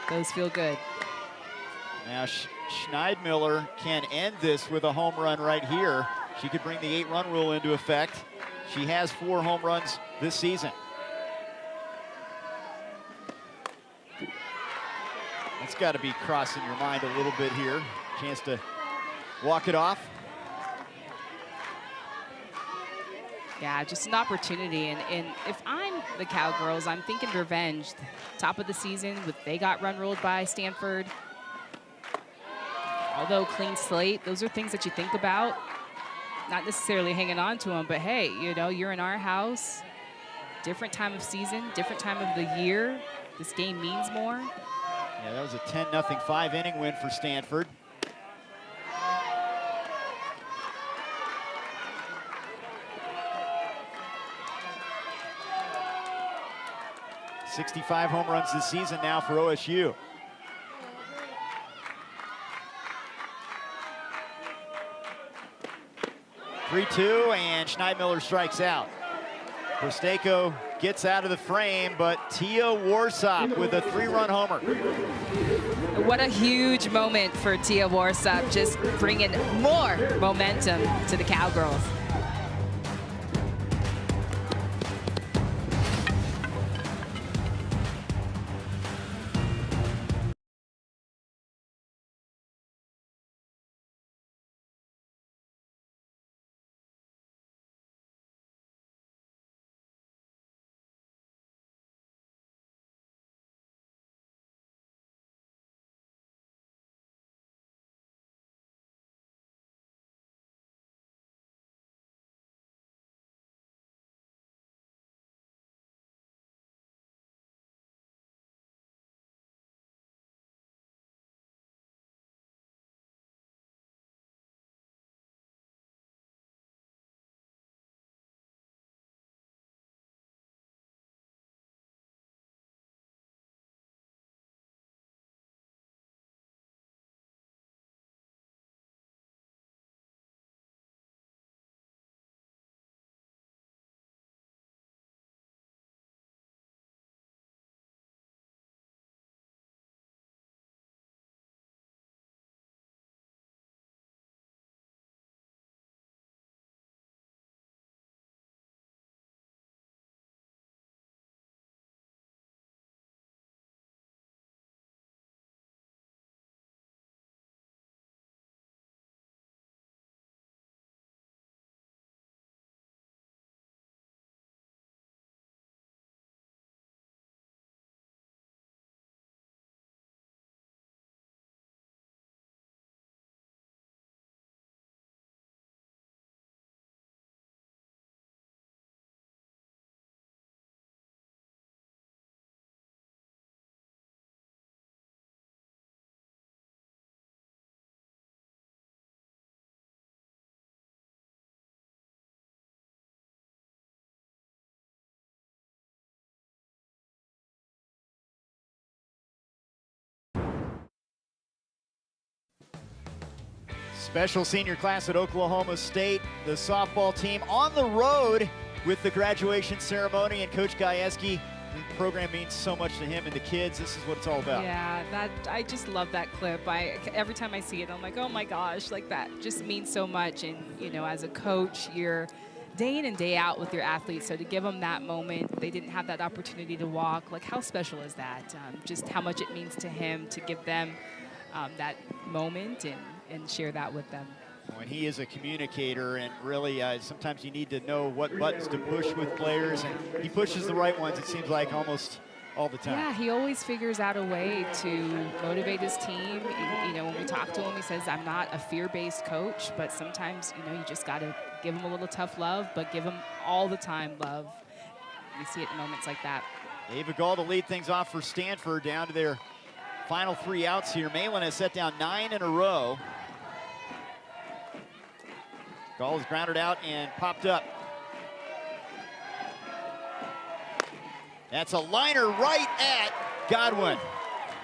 those feel good. Now Schneidmiller can end this with a home run right here. She could bring the 8-run rule into effect. She has 4 home runs this season. That's got to be crossing your mind a little bit here. Chance to walk it off. Yeah, just an opportunity. And if I'm the Cowgirls, I'm thinking revenge. Top of the season, they got run ruled by Stanford. Although clean slate, those are things that you think about. Not necessarily hanging on to them, but hey, you know, you're in our house. Different time of season, different time of the year. This game means more. Yeah, that was a 10-0 5-inning win for Stanford. '65 home runs this season now for OSU. (3-2) and Schneidmiller strikes out. Prosteko gets out of the frame, but Tia Warsop with a 3-run homer. What a huge moment for Tia Warsop, just bringing more momentum to the Cowgirls. Special senior class at Oklahoma State. The softball team on the road with the graduation ceremony, and Coach Gajewski, the program means so much to him and the kids. This is what it's all about. Yeah, I just love that clip. Every time I see it, I'm like, oh my gosh, like that just means so much. And you know, as a coach, you're day in and day out with your athletes. So to give them that moment, they didn't have that opportunity to walk. Like, how special is that? Just how much it means to him to give them that moment and share that with them. And he is a communicator, and really sometimes you need to know what buttons to push with players, and he pushes the right ones, it seems like, almost all the time. Yeah, he always figures out a way to motivate his team. You know, when we talk to him, he says, I'm not a fear-based coach, but sometimes, you know, you just got to give him a little tough love, but give him all the time love. You see it in moments like that. Ava Gall to lead things off for Stanford, down to their final 3 outs here. Malin has set down 9 in a row. Gall is grounded out and popped up. That's a liner right at Godwin.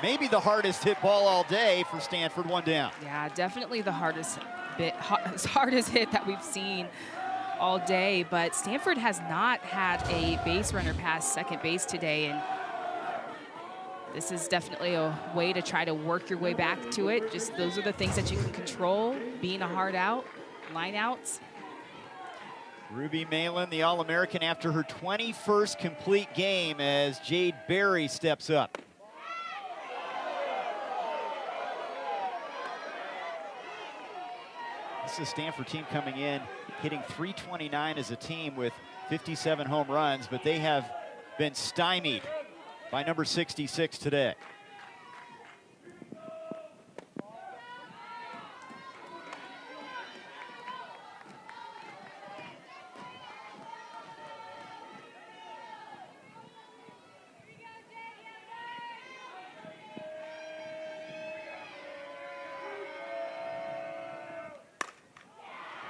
Maybe the hardest hit ball all day for Stanford, 1 down. Yeah, definitely the hardest hit that we've seen all day, but Stanford has not had a base runner past second base today, and this is definitely a way to try to work your way back to it. Just those are the things that you can control, being a hard out, line outs. Ruby Malin, the All-American, after her 21st complete game as Jade Berry steps up. This is a Stanford team coming in, hitting .329 as a team with 57 home runs, but they have been stymied by number 66 today.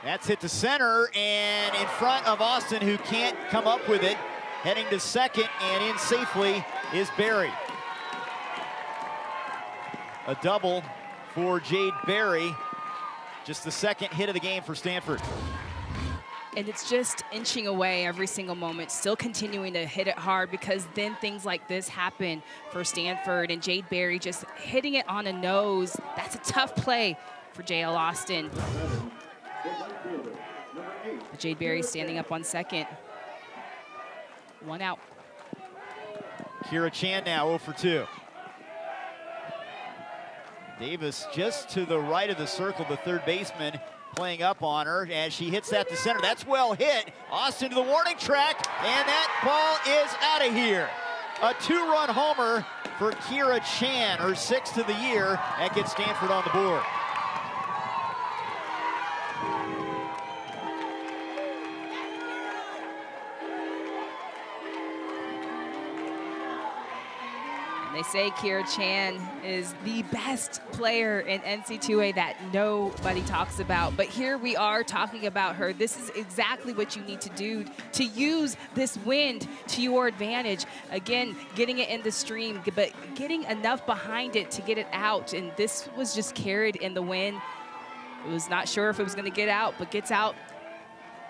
That's hit to center and in front of Austin, who can't come up with it. Heading to second and in safely is Berry. A double for Jade Berry. Just the second hit of the game for Stanford. And it's just inching away every single moment, still continuing to hit it hard, because then things like this happen for Stanford, and Jade Berry just hitting it on a nose. That's a tough play for JL Austin. Jade Berry standing up on second. 1 out. Kira Chan now 0 for 2. Davis just to the right of the circle, the third baseman playing up on her as she hits that to center. That's well hit. Austin to the warning track, and that ball is out of here. A 2-run homer for Kira Chan, her 6th of the year. That gets Stanford on the board. They say Kira Chan is the best player in NCAA that nobody talks about, but here we are talking about her. This is exactly what you need to do to use this wind to your advantage. Again, getting it in the stream, but getting enough behind it to get it out, and this was just carried in the wind. It was not sure if it was going to get out, but gets out.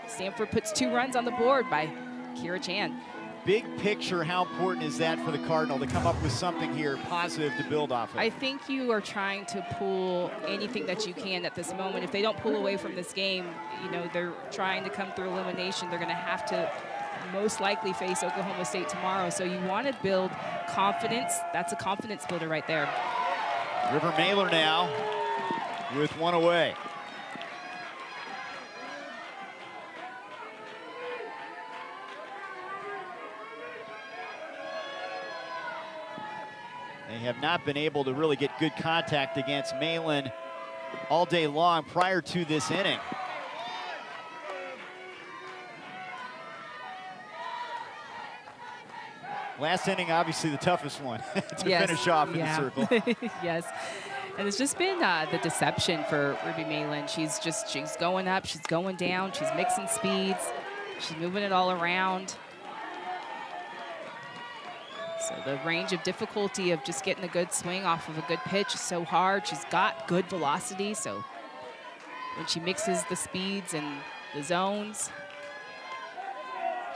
Stanford puts 2 runs on the board by Kira Chan. Big picture, how important is that for the Cardinal to come up with something here positive to build off of? I think you are trying to pull anything that you can at this moment. If they don't pull away from this game, you know, they're trying to come through elimination. They're going to have to most likely face Oklahoma State tomorrow. So you want to build confidence. That's a confidence builder right there. River Mailer now with 1 away. They have not been able to really get good contact against Malin all day long prior to this inning. Last inning, obviously the toughest one to finish off in the circle. Yes. And it's just been the deception for Ruby Malin. She's going up, she's going down, she's mixing speeds, she's moving it all around. So the range of difficulty of just getting a good swing off of a good pitch is so hard. She's got good velocity, so when she mixes the speeds and the zones,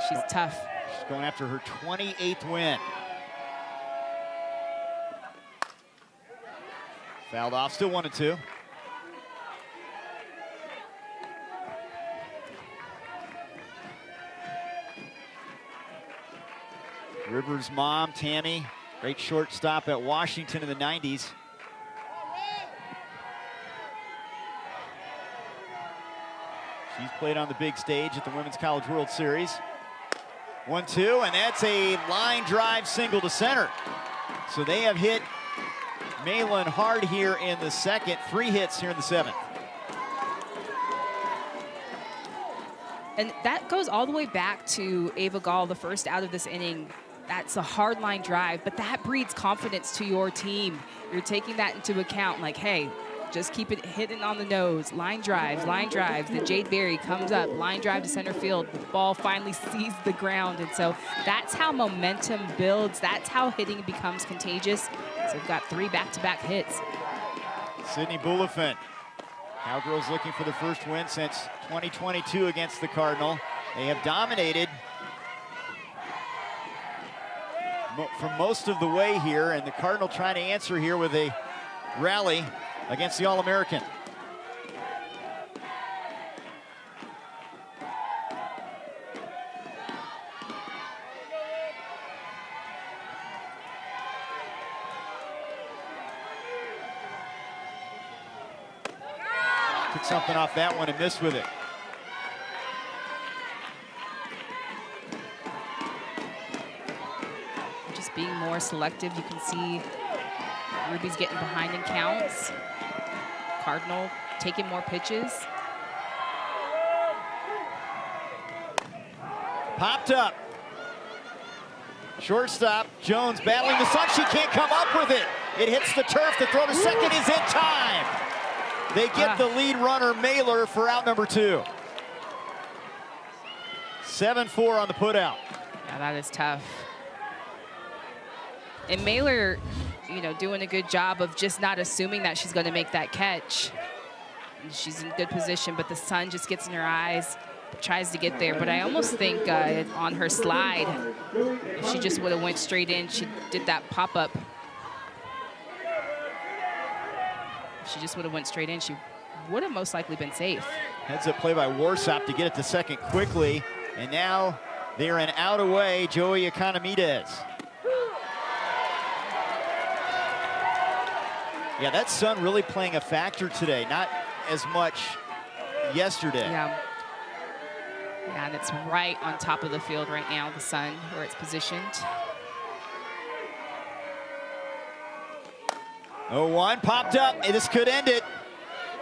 she's tough. She's going after her 28th win. Fouled off, still 1-2. Rivers' mom, Tammy, great shortstop at Washington in the 90s. She's played on the big stage at the Women's College World Series. 1-2, and that's a line drive single to center. So they have hit Malin hard here in the second, 3 hits here in the 7th. And that goes all the way back to Ava Gall, the first out of this inning. That's a hard line drive, but that breeds confidence to your team. You're taking that into account, like, hey, just keep it hitting on the nose. Line drives, line drives. The Jade Berry comes up, line drive to center field. The ball finally sees the ground. And so that's how momentum builds. That's how hitting becomes contagious. So we've got 3 back-to-back hits. Sydney Bulifant. Cowgirls looking for the first win since 2022 against the Cardinal. They have dominated from most of the way here, and the Cardinal trying to answer here with a rally against the All-American. Took something off that one and missed with it. Just being more selective. You can see Ruby's getting behind in counts. Cardinal taking more pitches. Popped up. Shortstop, Jones battling the sun. She can't come up with it. It hits the turf. The throw to second is in time. They get the lead runner, Mailer, for out number 2. 7-4 on the putout. Yeah, that is tough. And Mailer, you know, doing a good job of just not assuming that she's going to make that catch. She's in good position, but the sun just gets in her eyes, tries to get there. But I almost think on her slide, if she just would have went straight in, she did that pop-up. If she just would have went straight in, she would have most likely been safe. Heads up play by Warsop to get it to second quickly. And now they're an out away, Joey Economides. Yeah, that sun really playing a factor today. Not as much yesterday. Yeah. Yeah, and it's right on top of the field right now, the sun, where it's positioned. 0-1, popped up. This could end it.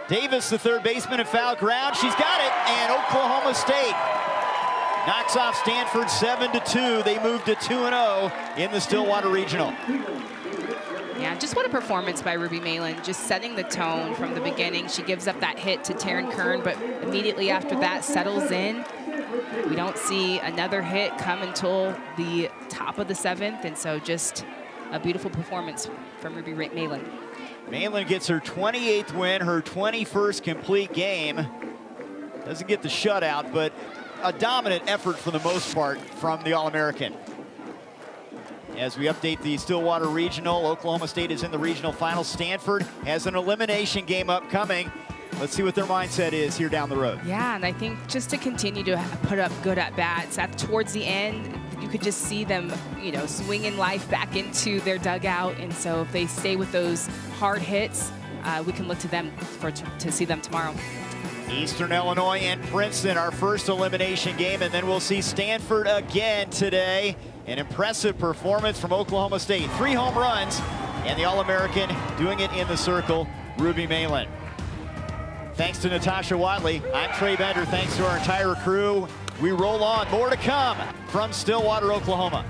Davis, the third baseman, in foul ground. She's got it, and Oklahoma State knocks off Stanford 7-2. They move to 2-0 in the Stillwater Regional. Yeah, just what a performance by Ruby Malin, just setting the tone from the beginning. She gives up that hit to Taryn Kern, but immediately after that settles in. We don't see another hit come until the top of the 7th, and so just a beautiful performance from Ruby Malin. Malin gets her 28th win, her 21st complete game. Doesn't get the shutout, but a dominant effort for the most part from the All-American. As we update the Stillwater Regional, Oklahoma State is in the regional final. Stanford has an elimination game upcoming. Let's see what their mindset is here down the road. Yeah, and I think just to continue to put up good at-bats. Towards the end, you could just see them, you know, swinging life back into their dugout. And so if they stay with those hard hits, we can look to them to see them tomorrow. Eastern Illinois and Princeton, our first elimination game, and then we'll see Stanford again today. An impressive performance from Oklahoma State. 3 home runs, and the All-American doing it in the circle, Ruby Malin. Thanks to Natasha Watley, I'm Trey Bender. Thanks to our entire crew. We roll on. More to come from Stillwater, Oklahoma.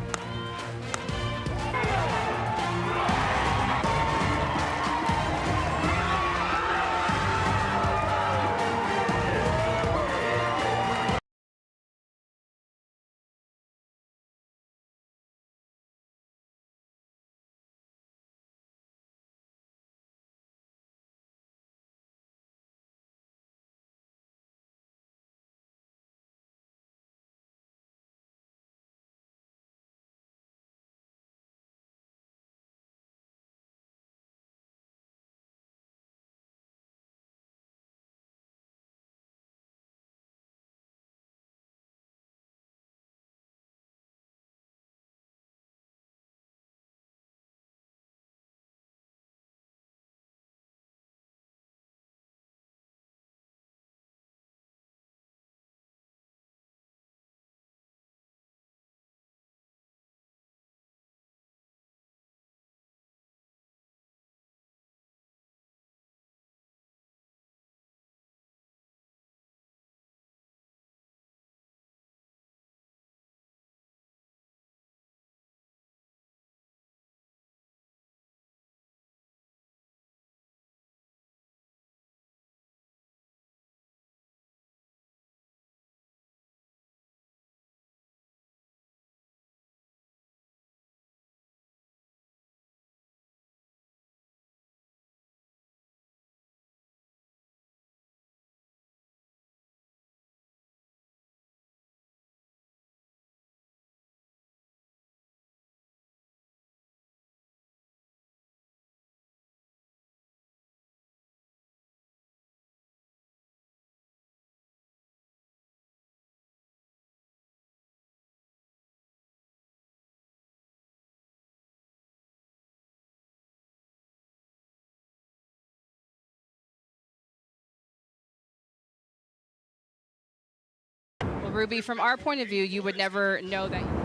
Ruby, from our point of view, you would never know that.